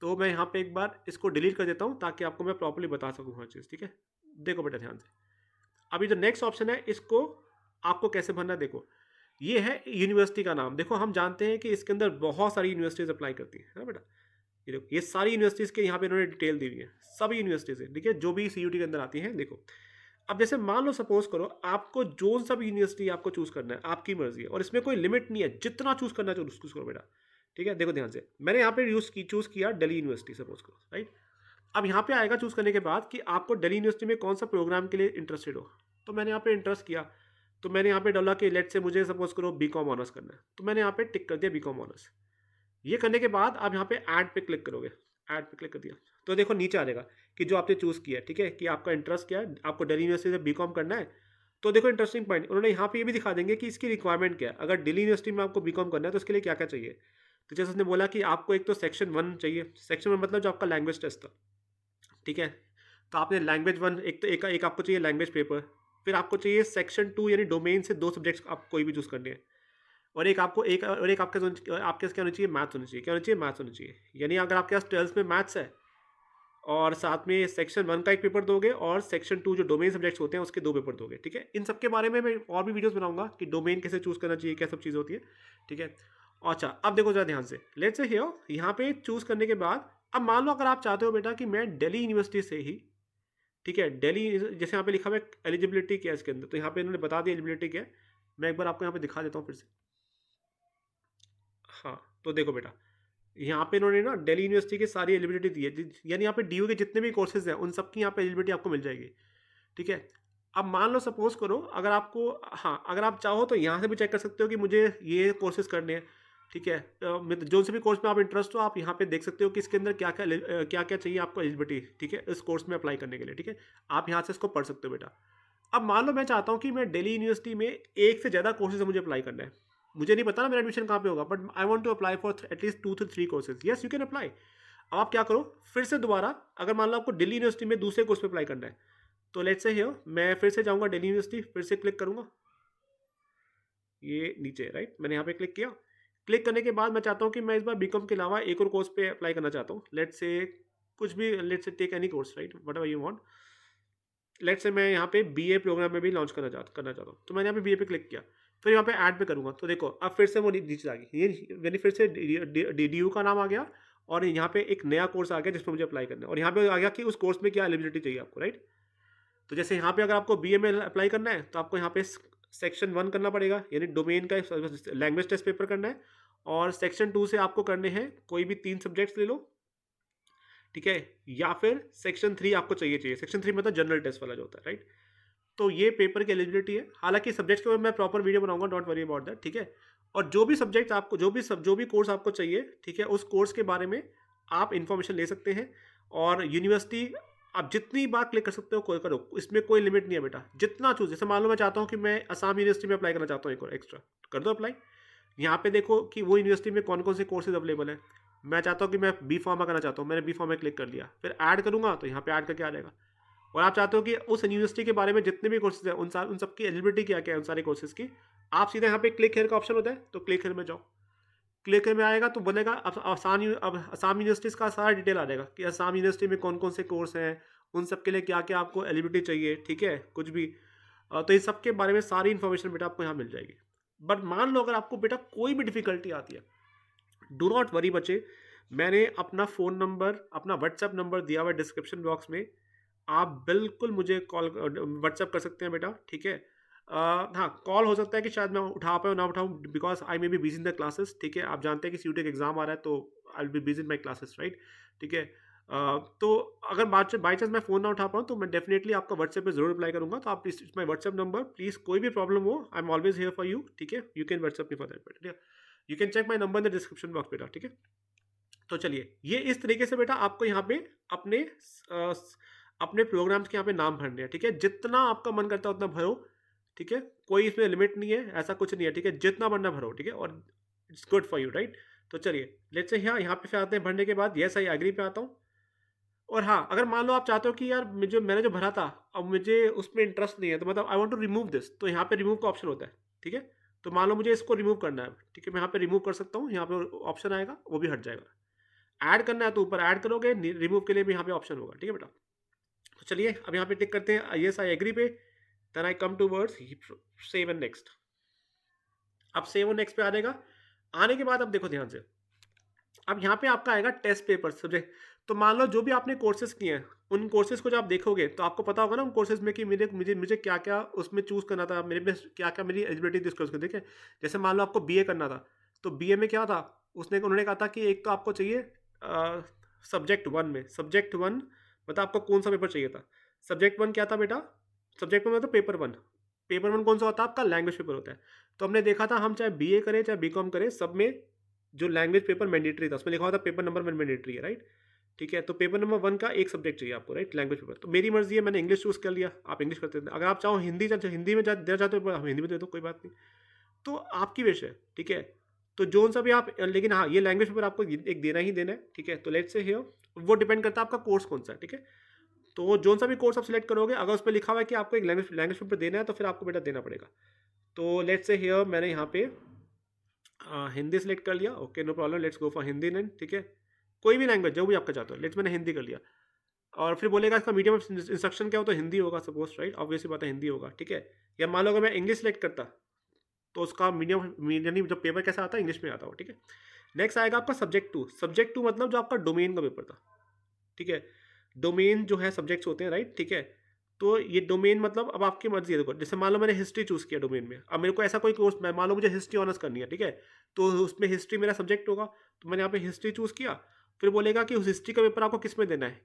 तो मैं यहाँ पे एक बार इसको डिलीट कर देता हूँ ताकि आपको मैं प्रॉपर्ली बता सकूँ हर चीज़, ठीक है। देखो बेटा ध्यान से, अभी जो नेक्स्ट ऑप्शन है इसको आपको कैसे भरना है, देखो ये है यूनिवर्सिटी का नाम। देखो हम जानते हैं कि इसके अंदर बहुत सारी यूनिवर्सिटीज़ अप्लाई करती है ना बेटा। ये देखो ये सारी यूनिवर्सिटीज़ के यहाँ पे इन्होंने डिटेल दी हुई है, सभी यूनिवर्सिटीज़ है, ठीक है, जो भी सीयूटी के अंदर आती हैं। देखो अब जैसे मान लो सपोज करो आपको जो सा भी यूनिवर्सिटी आपको चूज़ करना है, आपकी मर्जी है, और इसमें कोई लिमिट नहीं है, जितना चूज़ करना चाहिए चूज़ करो बेटा, ठीक है। देखो ध्यान से, मैंने यहाँ पे चूज़ किया दिल्ली यूनिवर्सिटी सपोज करो, राइट। अब यहाँ पे आएगा चूज़ करने के बाद कि आपको दिल्ली यूनिवर्सिटी में कौन सा प्रोग्राम के लिए इंटरेस्टेड हो। तो मैंने यहाँ पे इंटरेस्ट किया, तो मैंने यहाँ पे डाला कि लेट से मुझे सपोज करो बीकॉम ऑनर्स करना है, तो मैंने यहाँ पे टिक कर दिया बीकॉम ऑनर्स। ये करने के बाद आप यहाँ पे ऐड पे क्लिक करोगे, ऐड पे क्लिक कर दिया तो देखो नीचे आ जाएगा कि जो आपने चूज़ किया है, ठीक है, कि आपका इंटरेस्ट क्या है, आपको दिल्ली यूनिवर्सिटी से बीकॉम करना है। तो देखो इंटरेस्टिंग पॉइंट, उन्होंने यहाँ पे ये भी दिखा देंगे कि इसकी रिक्वायरमेंट क्या है। अगर दिल्ली यूनिवर्सिटी में आपको बीकॉम करना है तो उसके लिए क्या क्या चाहिए। तो जैसे उसने बोला कि आपको एक तो सेक्शन 1 चाहिए, सेक्शन 1 मतलब जो आपका लैंग्वेज टेस्ट था, ठीक है। तो आपने लैंग्वेज 1 एक तो एक आपको चाहिए लैंग्वेज पेपर, फिर आपको चाहिए सेक्शन 2 यानी डोमेन से 2 सब्जेक्ट्स आप कोई भी चूज़ करने हैं, और एक आपको एक और एक आपके आपके क्या होना चाहिए, मैथ्स होना चाहिए। क्या होना चाहिए, मैथ्स होना चाहिए। यानी अगर आपके पास 12th में मैथ्स है और साथ में सेक्शन 1 का एक पेपर दोगे और सेक्शन 2 जो डोमेन सब्जेक्ट्स होते हैं उसके 2 पेपर दोगे, ठीक है। इन सब के बारे में मैं और भी वीडियोस बनाऊंगा कि डोमेन कैसे चूज़ करना चाहिए, क्या सब चीज़ होती है, ठीक है। अच्छा अब देखो जरा ध्यान से, लेट्स से हियर यहाँ पे चूज़ करने के बाद अब मान लो अगर आप चाहते हो बेटा कि मैं दिल्ली यूनिवर्सिटी से ही, ठीक है, दिल्ली जैसे यहाँ पे लिखा हुआ है एलिजिबिलिटी क्या है इसके अंदर, तो यहाँ पे इन्होंने बता दिया एलिजिबिलिटी क्या है। मैं एक बार आपको यहाँ पे दिखा देता हूँ फिर से। हाँ तो देखो बेटा, यहाँ पे इन्होंने ना दिल्ली यूनिवर्सिटी की सारी एलिजिबिलिटी दी है, यानी यहाँ पे डीयू के जितने भी कोर्सेज हैं उन सब की यहाँ पे एलिजिबिलिटी आपको मिल जाएगी, ठीक है। अब मान लो सपोज करो अगर आपको, हाँ अगर आप चाहो तो यहाँ से भी चेक कर सकते हो कि मुझे ये कोर्सेज करने हैं, ठीक है। जो से भी कोर्स में आप इंटरेस्ट हो आप यहाँ पे देख सकते हो कि इसके अंदर क्या क्या क्या क्या चाहिए आपको एलिजिबिलिटी, ठीक है, इस कोर्स में अप्लाई करने के लिए, ठीक है। आप यहाँ से इसको पढ़ सकते हो बेटा। अब मान लो मैं चाहता हूँ कि मैं दिल्ली यूनिवर्सिटी में एक से ज़्यादा कोर्सेज मुझे अप्लाई करना है, मुझे नहीं पता ना मेरा एडमिशन कहाँ पे होगा, but I want to apply for at least 2 to 3 courses, yes you can apply. अब आप क्या करो, फिर से दोबारा अगर मान लो आपको दिल्ली यूनिवर्सिटी में दूसरे कोर्स पे अप्लाई करना है, तो लेट्स से हियर मैं फिर से जाऊँगा दिल्ली यूनिवर्सिटी, फिर से क्लिक करूँगा, ये नीचे राइट, मैंने यहाँ पे क्लिक किया। क्लिक करने के बाद मैं चाहता हूँ कि मैं इस बार बीकॉम के अलावा एक और कोर्स पे अप्लाई करना चाहता हूँ, लेट्स से कुछ भी, let's say take any course right, whatever you want. Let's say मैं यहाँ पे बीए प्रोग्राम में भी लॉन्च करना चाहता हूँ, तो मैंने यहाँ पे बीए पे क्लिक किया, फिर यहाँ पे ऐड पे करूँगा, तो देखो अब फिर से वो नीचे आ गई, ये यानी फिर से डी का नाम आ गया और यहाँ पे एक नया कोर्स आ गया जिसमें मुझे अप्लाई करना है, और यहाँ पे आ गया कि उस कोर्स में क्या एलिजिबिलिटी चाहिए आपको, राइट। तो जैसे यहाँ पे अगर आपको बीए में अप्लाई करना है तो आपको यहाँ पे सेक्शन 1 करना पड़ेगा, यानी डोमेन का लैंग्वेज टेस्ट पेपर करना है, और सेक्शन 2 से आपको करने हैं कोई भी 3 सब्जेक्ट्स ले लो, ठीक है, या फिर सेक्शन 3 आपको चाहिए। सेक्शन 3 मतलब जनरल टेस्ट वाला जो होता है, राइट। तो ये पेपर की एलिजिबिलिटी है, हालांकि सब्जेक्ट के ऊपर मैं प्रॉपर वीडियो बनाऊंगा, डोंट वरी अबाउट दैट, ठीक है। और जो भी सब्जेक्ट आपको जो भी कोर्स आपको चाहिए, ठीक है, उस कोर्स के बारे में आप इन्फॉर्मेशन ले सकते हैं। और यूनिवर्सिटी आप जितनी बार क्लिक कर सकते हो, कोई करो, इसमें कोई लिमिट नहीं है बेटा, जितना चूज। जैसे मान लो मैं चाहता हूँ कि मैं असम यूनिवर्सिटी में अप्लाई करना चाहता हूँ एक और एक्स्ट्रा, कर दो अप्लाई। यहाँ पे देखो कि वो यूनिवर्सिटी में कौन कौन से कोर्सेज अवेलेबल है। मैं चाहता हूँ कि मैं बी फार्मा करना चाहता हूँ, मैंने बी फार्मा क्लिक कर लिया, फिर ऐड करूँगा तो यहाँ पे ऐड करके आ जाएगा। और आप चाहते हो कि उस यूनिवर्सिटी के बारे में जितने भी कोर्सेज हैं उन सबकी एलिजिबिलिटी क्या क्या है, उन सारे कोर्सेज की, आप सीधे यहाँ पे क्लिक हेयर का ऑप्शन होता है, तो क्लिक हेयर में जाओ, क्लिक हेयर में आएगा तो बोलेगा अब आसाम यूनिवर्सिटीज़ का सारा डिटेल आ जाएगा कि आसाम यूनिवर्सिटी में कौन कौन से कोर्स हैं, उन सब के लिए क्या क्या आपको एलिजिबिलिटी चाहिए, ठीक है, कुछ भी। तो इन सब के बारे में सारी इन्फॉर्मेशन बेटा आपको यहाँ मिल जाएगी। बट मान लो अगर आपको बेटा कोई भी डिफिकल्टी आती है, डू नॉट वरी बच्चे, मैंने अपना फ़ोन नंबर, अपना व्हाट्सएप नंबर दिया हुआ है डिस्क्रिप्शन बॉक्स में, आप बिल्कुल मुझे कॉल व्हाट्सएप कर सकते हैं बेटा, ठीक है। हाँ कॉल हो सकता है कि शायद मैं उठा पाऊँ ना उठाऊँ, because I may be busy in the classes, ठीक है। आप जानते हैं कि सीयूटी का एग्जाम आ रहा है तो I will be busy in my classes, right, ठीक है। तो अगर बाई चांस मैं फ़ोन ना उठा पाऊँ तो मैं डेफिनेटली आपका व्हाट्सएप पे जरूर रिप्लाई करूँगा। तो आप इस माई व्हाट्सएप नंबर, प्लीज़ कोई भी प्रॉब्लम हो, I am always here for you, ठीक है। You can WhatsApp me for that बेटा, ठीक है। You can check my number in the description box बेटा, ठीक है। तो चलिए ये इस तरीके से बेटा आपको यहाँ पे अपने अपने प्रोग्राम्स के यहाँ पे नाम भरने हैं, ठीक है। जितना आपका मन करता है उतना भरो, ठीक है, कोई इसमें लिमिट नहीं है, ऐसा कुछ नहीं है, ठीक है, जितना भरना भरो, ठीक है, और it's good for you, right. तो चलिए लेट्स से यहाँ पे आते हैं भरने के बाद, यस आई एग्री पे आता हूँ। और हाँ, अगर मान लो आप चाहते हो कि यार मैंने जो भरा था, अब मुझे उसमें इंटरेस्ट नहीं है, तो मतलब I want to remove this, तो यहाँ पे रिमूव का ऑप्शन होता है, ठीक है? तो मान लो मुझे इसको रिमूव करना है, ठीक है? मैं यहाँ पे रिमूव कर सकता हूँ, यहाँ पे ऑप्शन आएगा, वो भी हट जाएगा। ऐड करना है तो ऊपर ऐड करोगे, रिमूव के लिए भी यहाँ पे ऑप्शन होगा, ठीक है बेटा? तो चलिए अब यहाँ पे टिक करते हैं येस आई एग्री पे, then I come to words save and next. अब सेव और नेक्स्ट पे आ जाएगा। आने के बाद अब देखो ध्यान से, अब यहाँ पे आपका आएगा टेस्ट पेपर सब्जेक्ट। तो मान लो जो भी आपने कोर्सेज किए हैं, उन कोर्सेज को जब आप देखोगे तो आपको पता होगा ना उन कोर्सेज में कि मुझे मुझे मुझे क्या क्या उसमें चूज़ करना था, मेरे में क्या क्या मेरी एलिजिबिलिटी थी उसको देखें। जैसे मान लो आपको बीए करना था, तो बीए में क्या था, उन्होंने कहा था कि एक तो आपको चाहिए सब्जेक्ट वन में, सब्जेक्ट वन मतलब आपको कौन सा पेपर चाहिए था। सब्जेक्ट वन क्या था बेटा, सब्जेक्ट वन मतलब पेपर वन। पेपर वन कौन सा होता है आपका, लैंग्वेज पेपर होता है। तो हमने देखा था हम चाहे बीए करें चाहे बीकॉम करें, सब में जो लैंग्वेज पेपर मैंडेटरी था, उसमें लिखा हुआ था पेपर नंबर वन मैंडेटरी है, राइट? ठीक है, तो पेपर नंबर वन का एक सब्जेक्ट चाहिए आपको, राइट? Language paper. तो मेरी मर्जी है, मैंने इंग्लिश चूज़ कर लिया, आप इंग्लिश करते थे। अगर आप चाहो हिंदी, हिंदी में देना चाहते हो आप हिंदी में दे दो, कोई बात नहीं। तो आपकी विश है, ठीक है? तो जोन सा भी आप, लेकिन हाँ ये लैंग्वेज पेपर आपको एक देना ही देना है, ठीक है? तो लेट्स से हियर, वो डिपेंड करता है आपका कोर्स कौन सा है, ठीक है? तो जोन सा भी कोर्स आप सिलेक्ट करोगे, अगर उस पर लिखा हुआ है कि आपको एक लैंग्वेज पेपर देना है, तो फिर आपको बेटा देना पड़ेगा। तो लेट्स से हियर मैंने यहाँ पे हिंदी सेलेक्ट कर लिया, okay no problem, let's go for Hindi then, ठीक है? कोई भी लैंग्वेज जो भी आपका चाहते हो, लेट्स मैंने हिंदी कर लिया। और फिर बोलेगा इसका मीडियम ऑफ इंस्ट्रक्शन क्या हो, तो हिंदी होगा सपोज, राइट? ऑब्वियसली बात है हिंदी होगा, ठीक है? या मान लो अगर मैं इंग्लिश सेलेक्ट करता, तो उसका मीडियम यानी जो पेपर कैसा आता है, इंग्लिश में आता हो, ठीक है? नेक्स्ट आएगा आपका सब्जेक्ट टू। सब्जेक्ट टू मतलब जो आपका डोमेन का पेपर था, ठीक है? डोमेन जो है सब्जेक्ट्स होते हैं, राइट? ठीक है? तो ये डोमेन मतलब अब आपकी मर्जी है, देखो जैसे मान लो मैंने हिस्ट्री चूज़ किया डोमेन में, अब मेरे को ऐसा कोई कोर्स, मैं मान लो मुझे हिस्ट्री ऑनर्स करनी है, ठीक है? तो उसमें हिस्ट्री मेरा सब्जेक्ट होगा, तो मैंने यहाँ पे हिस्ट्री चूज़ किया। फिर बोलेगा कि उस हिस्ट्री का पेपर आपको किस में देना है,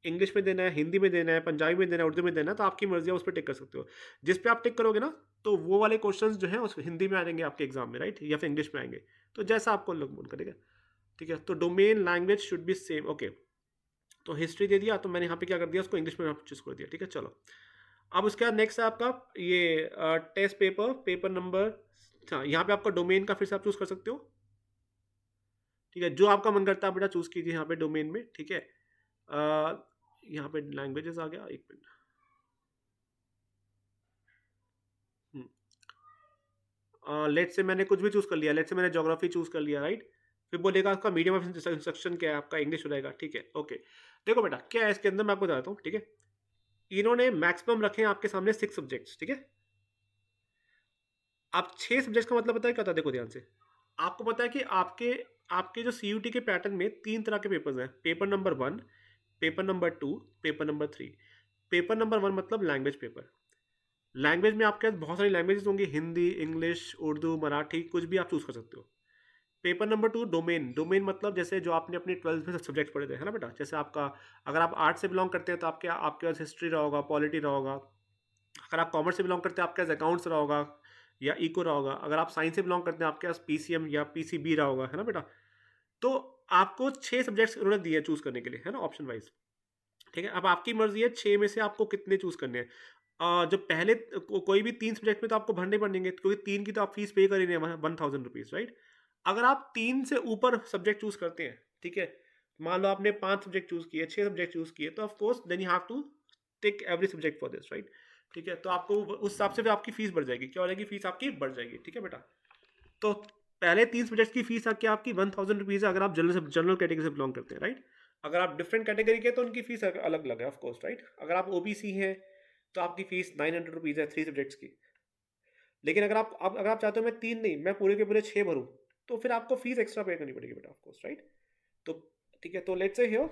इंग्लिश में देना है, हिंदी में देना है, पंजाबी में देना है, उर्दू में देना है, तो आपकी मर्जी है, उस पर टिक कर सकते हो। जिस पे आप टिक करोगे ना, तो वो वाले क्वेश्चंस जो है उस हिंदी में आ जाएंगे आपके एग्जाम में, राइट? या फिर इंग्लिश में आएंगे, तो जैसा आपको मन करेगा, ठीक है? तो domain language should be same, okay. तो हिस्ट्री दे दिया, तो मैंने यहाँ पे क्या कर दिया, उसको इंग्लिश में चूज कर दिया, ठीक है? चलो अब उसके बाद नेक्स्ट है आपका ये टेस्ट पेपर, पेपर नंबर, हाँ यहाँ पे आपका डोमेन का फिर से आप चूज कर सकते हो, ठीक है? जो आपका मन करता है बेटा चूज कीजिए यहाँ पे डोमेन में, ठीक है? यहाँ पे लैंग्वेजेस आ गया, एक मिनट। लेट से मैंने कुछ भी चूज कर लिया, लेट से मैंने ज्योग्राफी चूज कर लिया, राइट? फिर बोलेगा आपका मीडियम ऑफ इंस्ट्रक्शन क्या है, आपका इंग्लिश हो जाएगा, ठीक है? ओके, देखो बेटा क्या है इसके अंदर, मैं आपको बताता हूँ, ठीक है? इन्होंने मैक्सिमम रखे हैं आपके सामने 6 सब्जेक्ट्स, ठीक है? आप 6 सब्जेक्ट्स का मतलब पता है क्या होता है, देखो ध्यान से। आपको पता है कि आपके आपके जो सीयूटी के पैटर्न में 3 तरह के पेपर्स हैं, paper number 1, paper number 2, paper number 3। Paper number 1 मतलब लैंग्वेज पेपर। लैंग्वेज में आपके पास बहुत सारी लैंग्वेजेस होंगी, हिंदी, इंग्लिश, उर्दू, मराठी, कुछ भी आप चूज कर सकते हो। Paper number 2 domain. डोमेन मतलब जैसे जो आपने अपनी 12th में सब्जेक्ट पढ़े थे, है ना बेटा? जैसे आपका, अगर आप आर्ट से बिलोंग करते हैं तो आपके आपके पास हिस्ट्री रहा होगा, पॉलिटी रहा होगा। अगर आप कॉमर्स से बिलोंग करते हैं आपके पास अकाउंट्स रहा होगा या इको रहा होगा। अगर आप साइंस से बिलोंग करते हैं आपके पास पीसीएम या पीसीबी रहा होगा, है ना बेटा? तो आपको 6 सब्जेक्ट्स उन्होंने दिए चूज करने के लिए, है ना, ऑप्शन वाइज, ठीक है? अब आपकी मर्जी है 6 में से आपको कितने चूज करने हैं। जो पहले कोई भी 3 सब्जेक्ट में तो आपको भरने पड़ेंगे, क्योंकि 3 की तो आप फीस पे कर ही रहे हैं, 1000 रुपीज़, राइट? अगर आप 3 से ऊपर सब्जेक्ट चूज करते हैं, ठीक है? मान लो आपने 5 सब्जेक्ट चूज किए, 6 सब्जेक्ट चूज किए, तो of course then you have to take every subject for this, right? ठीक है? तो आपको उस हिसाब से फिर आपकी फीस बढ़ जाएगी, क्या हो जाएगी, फीस आपकी बढ़ जाएगी, ठीक है बेटा? तो पहले 3 सब्जेक्ट की फीस आके आपकी 1000 रुपीज़ है, अगर आप जनरल कैटेगरी से बिलोंग करते हैं, राइट? अगर आप डिफरेंट कैटेगरी के तो उनकी फीस अलग अलग है, ऑफकोर्स, राइट? अगर आप ओबीसी हैं तो आपकी फीस 900 रुपीज़ है 3 सब्जेक्ट्स की। लेकिन अगर आप चाहते हो मैं 3 नहीं, मैं पूरे के पूरे 6 भरूँ, तो फिर आपको फीस एक्स्ट्रा पे करनी पड़ेगी बेटा, ऑफकोर्स, राइट? तो ठीक है, तो लेट्स से हियर,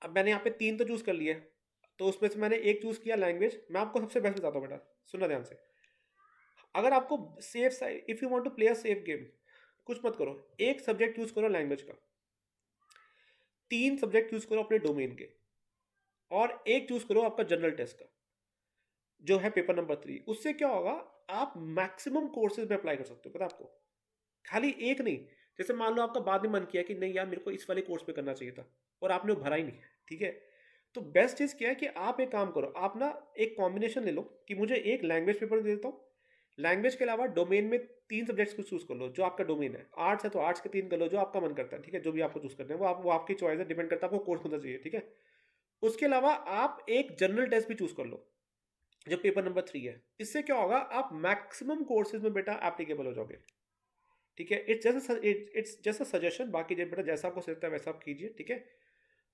अब मैंने यहाँ पे 3 तो चूज़ कर लिए, तो उसमें से मैंने एक चूज़ किया लैंग्वेज। मैं आपको सबसे बेस्ट बताता हूँ बेटा, सुनना ध्यान से। अगर आपको safe side, if you want to play a safe game, कुछ मत करो, एक सब्जेक्ट चूज करो लैंग्वेज का, 3 सब्जेक्ट चूज करो अपने डोमेन के, और एक चूज करो आपका जनरल टेस्ट का, जो है पेपर नंबर 3। उससे क्या होगा, आप मैक्सिमम कोर्सेज में अप्लाई कर सकते हो, पता है आपको? खाली एक नहीं। जैसे मान लो आपका बाद में मन किया कि नहीं यार मेरे को इस वाले कोर्स पे करना चाहिए था, और आपने वो भरा ही नहीं, ठीक है? तो बेस्ट चीज़ क्या है कि आप एक काम करो, आप ना एक कॉम्बिनेशन ले लो कि मुझे एक लैंग्वेज पेपर दे देता हूँ, लैंग्वेज के अलावा डोमेन में 3 सब्जेक्ट्स को चूज कर लो, जो आपका डोमेन है। आर्ट्स है तो आर्ट्स के 3 कर लो, जो आपका मन करता है, ठीक है? जो भी आपको चूज करना है वो आपकी चॉइस है, डिपेंड करता है आपको कोर्स कौन सा चाहिए, ठीक है? उसके अलावा आप एक जनरल टेस्ट भी चूज कर लो जो पेपर नंबर 3 है। इससे क्या होगा, आप मैक्सिमम कोर्सेज में बेटा एप्लीकेबल हो जाओगे। ठीक है, इट्स जस्ट अ सजेशन, बाकी बेटा जैसा आपको लगता है वैसा आप कीजिए। ठीक है,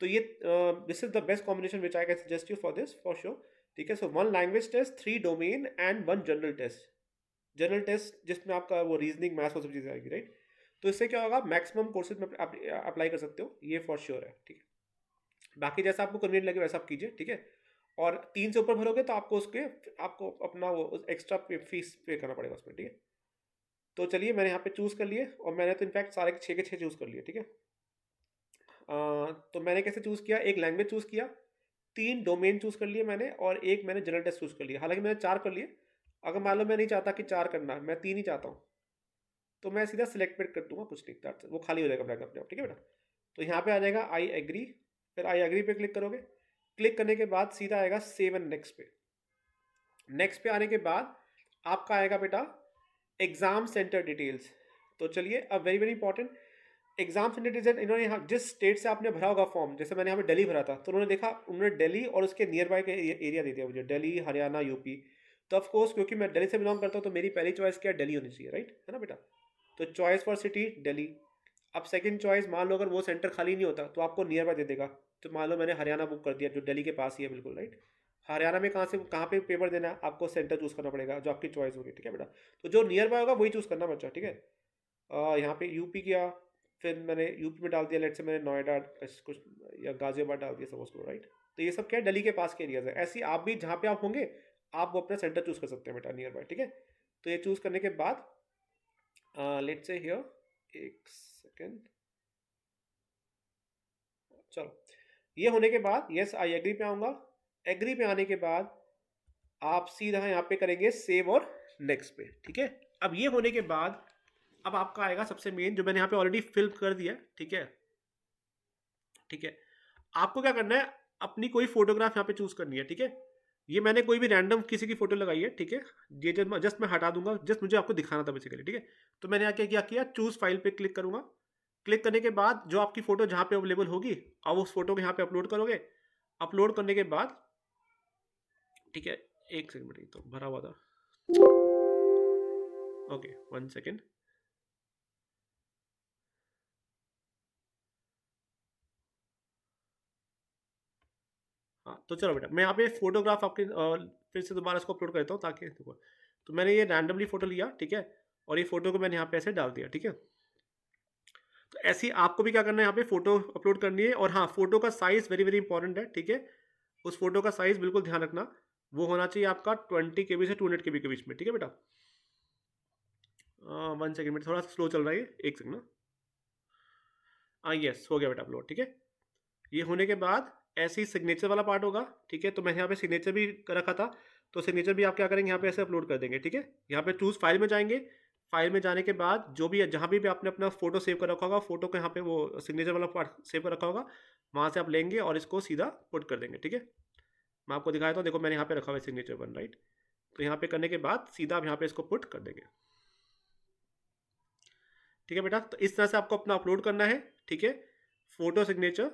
तो ये this is the best combination which I can suggest you for this for sure. ठीक है, so 1 language test, 3 domain and 1 general test. General test जिसमें आपका वो रीजनिंग मैथ्स वो सब चीज़ें आएगी, राइट। तो इससे क्या होगा, मैक्सिमम कोर्सेज में आप अप्लाई कर सकते हो, ये फॉर श्योर है। ठीक है, बाकी जैसा आपको कन्वीनियंट लगे वैसा आप कीजिए। ठीक है, और 3 से ऊपर भरोगे तो आपको अपना वो एक्स्ट्रा फीस पे करना पड़ेगा उसमें। ठीक है, तो चलिए मैंने यहाँ पे चूज़ कर लिए, और मैंने तो इनफैक्ट सारे 6 के 6 चूज़ कर लिए। ठीक है, तो मैंने कैसे चूज़ किया, एक लैंग्वेज चूज़ किया, 3 डोमेन चूज़ कर लिए मैंने, और एक मैंने जनरल टेस्ट चूज़ कर लिया। हालांकि मैंने 4 कर लिए, अगर मान लो मैं नहीं चाहता कि 4 करना, मैं 3 ही चाहता हूँ, तो मैं सीधा सिलेक्ट कर दूंगा, कुछ नहीं, वो खाली हो जाएगा ब्लैंक अपने आप। ठीक है बेटा, तो यहाँ पे आ जाएगा आई एग्री, फिर आई एग्री पे क्लिक करोगे। क्लिक करने के बाद सीधा आएगा सेव एंड नेक्स्ट पे। नेक्स्ट पे आने के बाद आपका आएगा बेटा एग्जाम सेंटर डिटेल्स। तो चलिए, अब very very important, exam centre details इन्होंने यहाँ जिस स्टेट से आपने भरा होगा फॉर्म, जैसे मैंने यहाँ पे दिल्ली भरा था, तो उन्होंने देखा, उन्होंने दिल्ली और उसके नियर बाय के एरिया दे दिया मुझे, दिल्ली, हरियाणा, यूपी। तो ऑफ कोर्स क्योंकि मैं दिल्ली से बिलोंग करता हूँ, तो मेरी पहली चॉइस क्या, दिल्ली होनी चाहिए, राइट, है ना बेटा। तो चॉइस फॉर सिटी दिल्ली। अब सेकंड चॉइस, मान लो अगर वो सेंटर खाली नहीं होता तो आपको नियर बाय दे देगा। तो मान लो मैंने हरियाणा बुक कर दिया, जो दिल्ली के पास ही है बिल्कुल, राइट। हरियाणा में कहाँ पे पेपर देना है, आपको सेंटर चूज करना पड़ेगा जो आपकी चॉइस होगी। ठीक है बेटा, तो जो नियर बाय होगा वही चूज करना बच्चा। ठीक है, यहाँ पे यूपी किया, फिर मैंने यूपी में डाल दिया, लेट से मैंने नोएडा कुछ या गाजियाबाद डाल दिया सपोज करो, राइट। तो ये सब क्या है, दिल्ली के पास के एरियाज है। ऐसे ही आप भी जहाँ पे आप होंगे, आप वो अपना सेंटर चूज कर सकते हैं बेटा नियर बाय। ठीक है, तो ये चूज करने के बाद लेट से हियर एक सेकेंड, चलो, ये होने के बाद यस आई एग्री पे आऊंगा। एग्री पे आने के बाद आप सीधा यहाँ पे करेंगे सेव और नेक्स्ट पे। ठीक है, अब ये होने के बाद अब आपका आएगा सबसे मेन, जो मैंने यहाँ पे ऑलरेडी फिल कर दिया। ठीक है, ठीक है, आपको क्या करना है, अपनी कोई फोटोग्राफ यहाँ पे चूज करनी है। ठीक है, ये मैंने कोई भी रैंडम किसी की फोटो लगाई है। ठीक है, ये जस्ट मैं हटा दूंगा, जस्ट मुझे आपको दिखाना था बेसिकली। ठीक है, तो मैंने यहाँ क्या किया, चूज फाइल पे क्लिक करूंगा। क्लिक करने के बाद जो आपकी फोटो जहाँ पे अवेलेबल होगी, आप उस फोटो को यहाँ पे अपलोड करोगे। अपलोड करने के बाद, ठीक है, एक सेकंड, तो भरा हुआ था, ओके 1 सेकेंड। हाँ, तो चलो बेटा, मैं यहाँ पे फोटोग्राफ आपके फिर से दोबारा इसको अपलोड करता हूँ ताकि देखो। तो मैंने ये रैंडमली फोटो लिया। ठीक है, और ये फोटो को मैंने यहाँ पे ऐसे डाल दिया। ठीक है, तो ऐसे ही आपको भी क्या करना है, यहाँ पे फोटो अपलोड करनी है। और हाँ, फोटो का साइज वेरी वेरी इंपॉर्टेंट है। ठीक है, उस फोटो का साइज बिल्कुल ध्यान रखना, वो होना चाहिए आपका 20 KB से 200 KB के बीच में। ठीक है बेटा, 1 सेकेंड में थोड़ा स्लो चल रहा है, एक सेकेंड ना। हाँ यस, हो गया बेटा अपलोड। ठीक है, ये होने के बाद ऐसे ही सिग्नेचर वाला पार्ट होगा। ठीक है, तो मैंने यहाँ पे सिग्नेचर भी रखा था, तो सिग्नेचर भी आप क्या करेंगे, यहाँ पे ऐसे अपलोड कर देंगे। ठीक है, यहाँ पे चूज फाइल में जाएंगे। फाइल में जाने के बाद जो भी जहाँ भी आपने अपना फोटो सेव कर रखा होगा, फोटो को यहाँ पे वो सिग्नेचर वाला पार्ट सेव कर रखा होगा, वहाँ से आप लेंगे और इसको सीधा पुट कर देंगे। ठीक है, मैं आपको दिखाया था, देखो मैंने यहाँ पे रखा हुआ है सिग्नेचर वन, राइट। तो यहाँ पे करने के बाद सीधा आप यहाँ पे इसको पुट कर देंगे। ठीक है बेटा, तो इस तरह से आपको अपना अपलोड करना है। ठीक है, फोटो सिग्नेचर,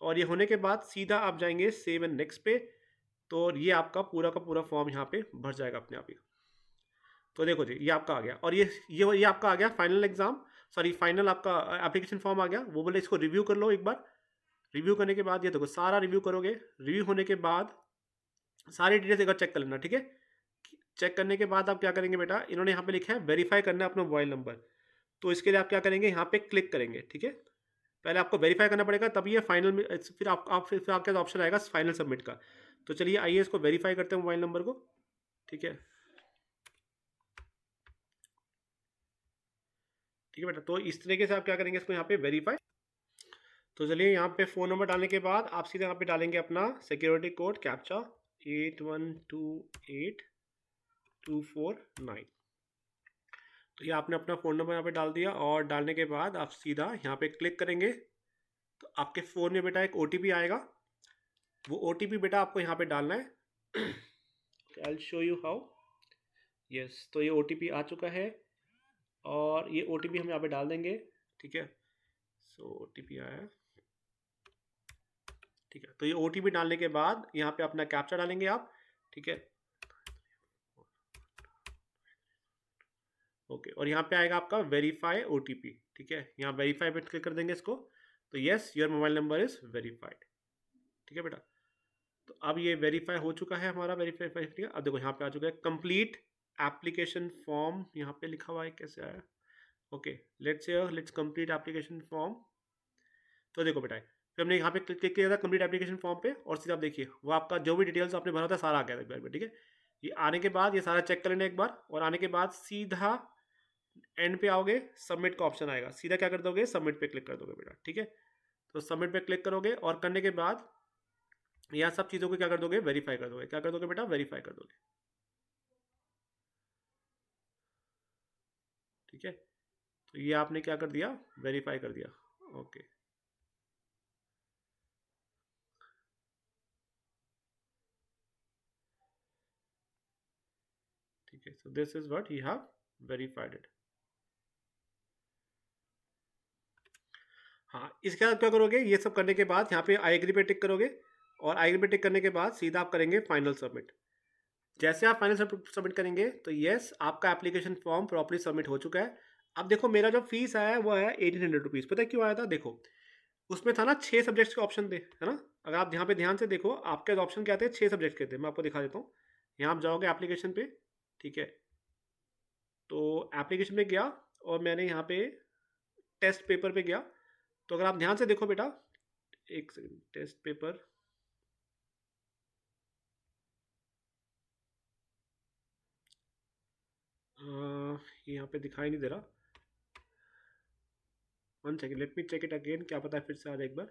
और ये होने के बाद सीधा आप जाएंगे सेव एंड नेक्स्ट पे। तो ये आपका पूरा का पूरा फॉर्म यहाँ पे भर जाएगा अपने आप ही। तो देखो जी, ये आपका आ गया, और ये आपका आ गया फाइनल एग्जाम, सॉरी फाइनल आपका एप्लीकेशन फॉर्म आ गया। वो बोले इसको रिव्यू कर लो एक बार। रिव्यू करने के बाद ये देखो सारा रिव्यू करोगे। रिव्यू होने के बाद सारी डिटेल्स एक बार चेक कर लेना। ठीक है, चेक करने के बाद आप क्या करेंगे बेटा, इन्होंने यहाँ पे लिखा है वेरीफाई करना है अपना मोबाइल नंबर। तो इसके लिए आप क्या करेंगे, यहाँ पे क्लिक करेंगे। ठीक है, पहले आपको वेरीफाई करना पड़ेगा, तभी ये फाइनल में फिर फिर आपके ऑप्शन आएगा फाइनल सबमिट का। तो चलिए आइए इसको वेरीफाई करते हैं मोबाइल नंबर को। ठीक है, ठीक है बेटा, तो इस तरीके से आप क्या करेंगे, इसको यहाँ पे वेरीफाई। तो चलिए यहाँ पे फ़ोन नंबर डालने के बाद आप सीधे यहाँ पे डालेंगे अपना सिक्योरिटी कोड कैप्चा 81282449। तो ये आपने अपना फ़ोन नंबर यहाँ पे डाल दिया, और डालने के बाद आप सीधा यहाँ पे क्लिक करेंगे। तो आपके फ़ोन में बेटा एक OTP आएगा, वो OTP बेटा आपको यहाँ पे डालना है। I will show you how. Yes, तो ये OTP आ चुका है, और ये OTP हम यहाँ पे डाल देंगे। ठीक है, सो OTP आया है, ठीक है, तो ये OTP डालने के बाद यहाँ पे अपना कैप्चा डालेंगे आप, ठीक है। ओके, और यहाँ पे आएगा आपका वेरीफाई OTP, ठीक है। यहाँ वेरीफाई पे क्लिक कर देंगे इसको, तो yes your mobile number is verified, ठीक है बेटा। तो अब ये वेरीफाई हो चुका है हमारा, वेरीफाई। अब देखो यहाँ पे आ चुका है कंप्लीट एप्लीकेशन फॉर्म, यहाँ पे लिखा हुआ है, कैसे आया। Okay, let's complete application form. तो देखो बेटा, फिर हमने यहाँ पे क्लिक किया था कंप्लीट एप्लीकेशन फॉर्म पे, और सीधा आप देखिए वो आपका जो भी डिटेल्स आपने भरा था सारा आ गया था एक बार में, ठीक है। ये आने के बाद ये सारा चेक कर लेना एक बार, और आने के बाद सीधा एंड पे आओगे, सबमिट का ऑप्शन आएगा, सीधा क्या कर दोगे, सबमिट पे क्लिक कर दोगे बेटा, ठीक है। तो सबमिट पे क्लिक करोगे, और करने के बाद यहाँ सब चीज़ों को क्या कर दोगे, वेरीफाई कर दोगे। क्या कर दोगे बेटा, वेरीफाई कर दोगे, ठीक है। तो ये आपने क्या कर दिया, वेरीफाई कर दिया। ओके, ठीक है। So this is what you have verified it. हाँ, इसके बाद क्या करोगे, ये सब करने के बाद यहाँ पे आई एग्री पे टिक करोगे, और आई एग्री पे टिक करने के बाद सीधा आप करेंगे फाइनल सबमिट। जैसे आप फाइनल सबमिट करेंगे तो यस आपका एप्लीकेशन फॉर्म प्रॉपर्ली सबमिट हो चुका है। अब देखो मेरा जो फीस आया है वो है 1800 रुपीज़। पता है क्यों आया था, देखो उसमें था ना 6 सब्जेक्ट्स के ऑप्शन थे, है ना। अगर आप यहाँ पे ध्यान से देखो आपके ऑप्शन क्या थे, 6 सब्जेक्ट के थे। मैं आपको दिखा देता हूँ, यहाँ आप जाओगे एप्लीकेशन पे, ठीक है। तो एप्लीकेशन पे गया, और मैंने यहाँ पे टेस्ट पेपर पे गया। तो अगर आप ध्यान से देखो बेटा, एक सेकंड, टेस्ट पेपर, यहाँ पे दिखाई नहीं दे रहा। 1 second, let me check it again, क्या पता है फिर से आ जाए एक बार,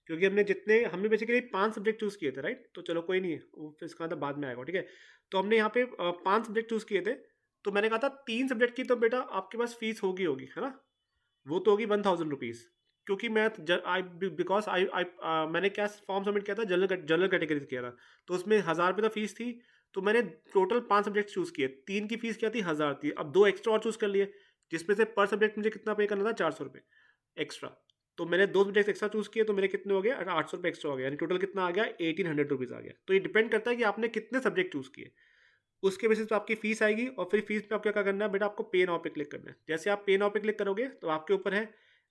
क्योंकि हमने बेसिकली 5 सब्जेक्ट चूज़ किए थे, राइट। तो चलो कोई नहीं, वो फिर इसका मतलब बाद में आएगा, ठीक है। तो हमने यहाँ पे 5 सब्जेक्ट चूज़ किए थे। तो मैंने कहा था 3 सब्जेक्ट की तो बेटा आपके पास फीस होगी होगी, है ना। वो तो होगी 1000 रुपीज़, क्योंकि मैं बिकॉज मैंने क्या फॉर्म सबमिट किया था, जनरल कैटेगरी से किया था। तो उसमें 1000 रुपये तो फीस थी। तो मैंने टोटल 5 सब्जेक्ट चूज़ किए, 3 की फीस क्या थी, 1000 थी। अब 2 एक्स्ट्रा और चूज़ कर लिए, जिसमें से पर सब्जेक्ट मुझे कितना पे करना था, 400 रुपये एक्स्ट्रा। तो मैंने 2 सब्जेक्ट एक्स्ट्रा चूज़ किए, तो मेरे कितने हो गए, 800 रुपये एक्स्ट्रा हो गया, यानी टोटल कितना आ गया, 1800 रुपीज़ आ गया। तो ये डिपेंड करता है कि आपने कितने सब्जेक्ट चूज़ किए, उसके बेसिस पे आपकी फीस आएगी। और फिर फीस पे आपको क्या करना है बेटा, आपको पे नाउ पे क्लिक करना है। जैसे आप पे नाउ पे क्लिक करोगे तो आपके ऊपर है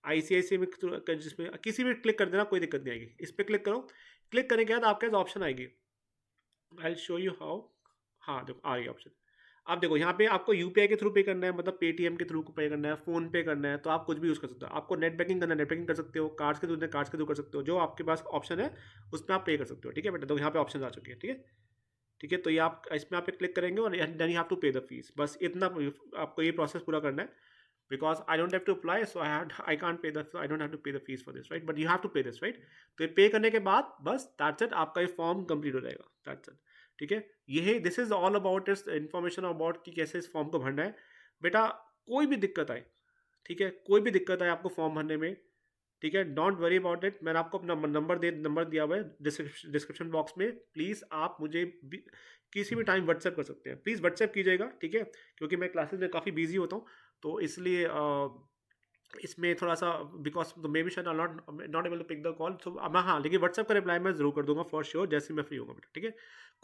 ICICI में, जिसमें किसी भी क्लिक कर देना, कोई दिक्कत नहीं आएगी। इस पर क्लिक करो, क्लिक करने के बाद आपके पास ऑप्शन आएगी, I will show you how. हाँ देखो आ गई ऑप्शन। अब देखो यहाँ पे आपको UPI के थ्रू पे करना है, मतलब पेटीएम के थ्रू पे करना है, फोन पे करना है, तो आप कुछ भी यूज़ कर सकते हो। आपको नेट बैंकिंग करना है, नेट बैंकिंग कर सकते हो, कार्ड्स के थ्रू कार्ड्स के थ्रू कर सकते हो, जो आपके पास ऑप्शन है उसमें आप पे कर सकते हो, ठीक है बेटा। तो यहाँ पे ऑप्शन आ चुके हैं, ठीक है। ठीक है, तो ये आप इसमें आप क्लिक करेंगे, और then you have to pay the fees. बस इतना आपको ये प्रोसेस पूरा करना है, because I don't have to apply, so I can't pay the, I don't have to pay the fees for this, right, but you have to pay this, right. तो ये पे करने के बाद बस दैट्स इट, आपका ये फॉर्म कंप्लीट हो जाएगा, दैट्स इट, ठीक है। यही दिस इज ऑल अबाउट इस इन्फॉर्मेशन अबाउट कि कैसे इस फॉर्म को भरना है बेटा। कोई भी दिक्कत आए, ठीक है, कोई भी दिक्कत आए आपको फॉर्म भरने में, ठीक है, डोंट वरी अबाउट इट। मैंने आपको अपना नंबर दिया हुआ है डिस्क्रिप्शन बॉक्स में। प्लीज़ आप मुझे किसी भी टाइम व्हाट्सएप कर सकते हैं, प्लीज़ व्हाट्सएप कीजिएगा, ठीक है। क्योंकि मैं क्लासेस में काफ़ी बिजी होता हूँ, तो इसलिए इसमें थोड़ा सा बिकॉज मे बी शायद not able to pick the call. तो मैं, हाँ, लेकिन व्हाट्सएप का रिप्लाई मैं जरूर कर दूंगा फॉर श्योर, जैसे मैं फ्री होगा बेटा, ठीक है।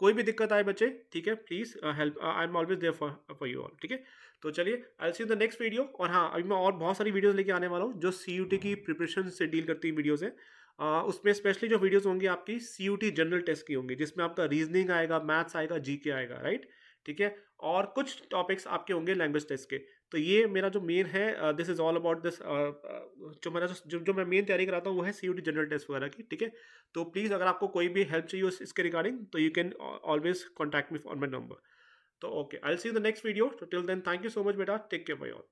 कोई भी दिक्कत आए बच्चे, ठीक है, please help, I am always there for you all, ठीक है। तो चलिए, I see in the next video. और हाँ, अभी मैं और बहुत सारी वीडियोस लेके आने वाला हूँ जो CUT की प्रिपरेशन से डील करती वीडियोज़ है। उसमें स्पेशली जो वीडियोस होंगी आपकी CUT जनरल टेस्ट की होंगी, जिसमें आपका रीजनिंग आएगा, मैथ्स आएगा, GK आएगा, राइट, ठीक है। और कुछ टॉपिक्स आपके होंगे लैंग्वेज टेस्ट के। तो ये मेरा जो मेन है, this is all about this, जो मैं मेन तैयारी कराता हूँ वो है CUT जनरल टेस्ट वगैरह की, ठीक है। तो प्लीज़ अगर आपको कोई भी हेल्प चाहिए इसके रिगार्डिंग, तो you can always contact me on my number. तो okay, I will see you in the next video. तो till then, thank you so much बेटा, टेक केयर बाय ऑल।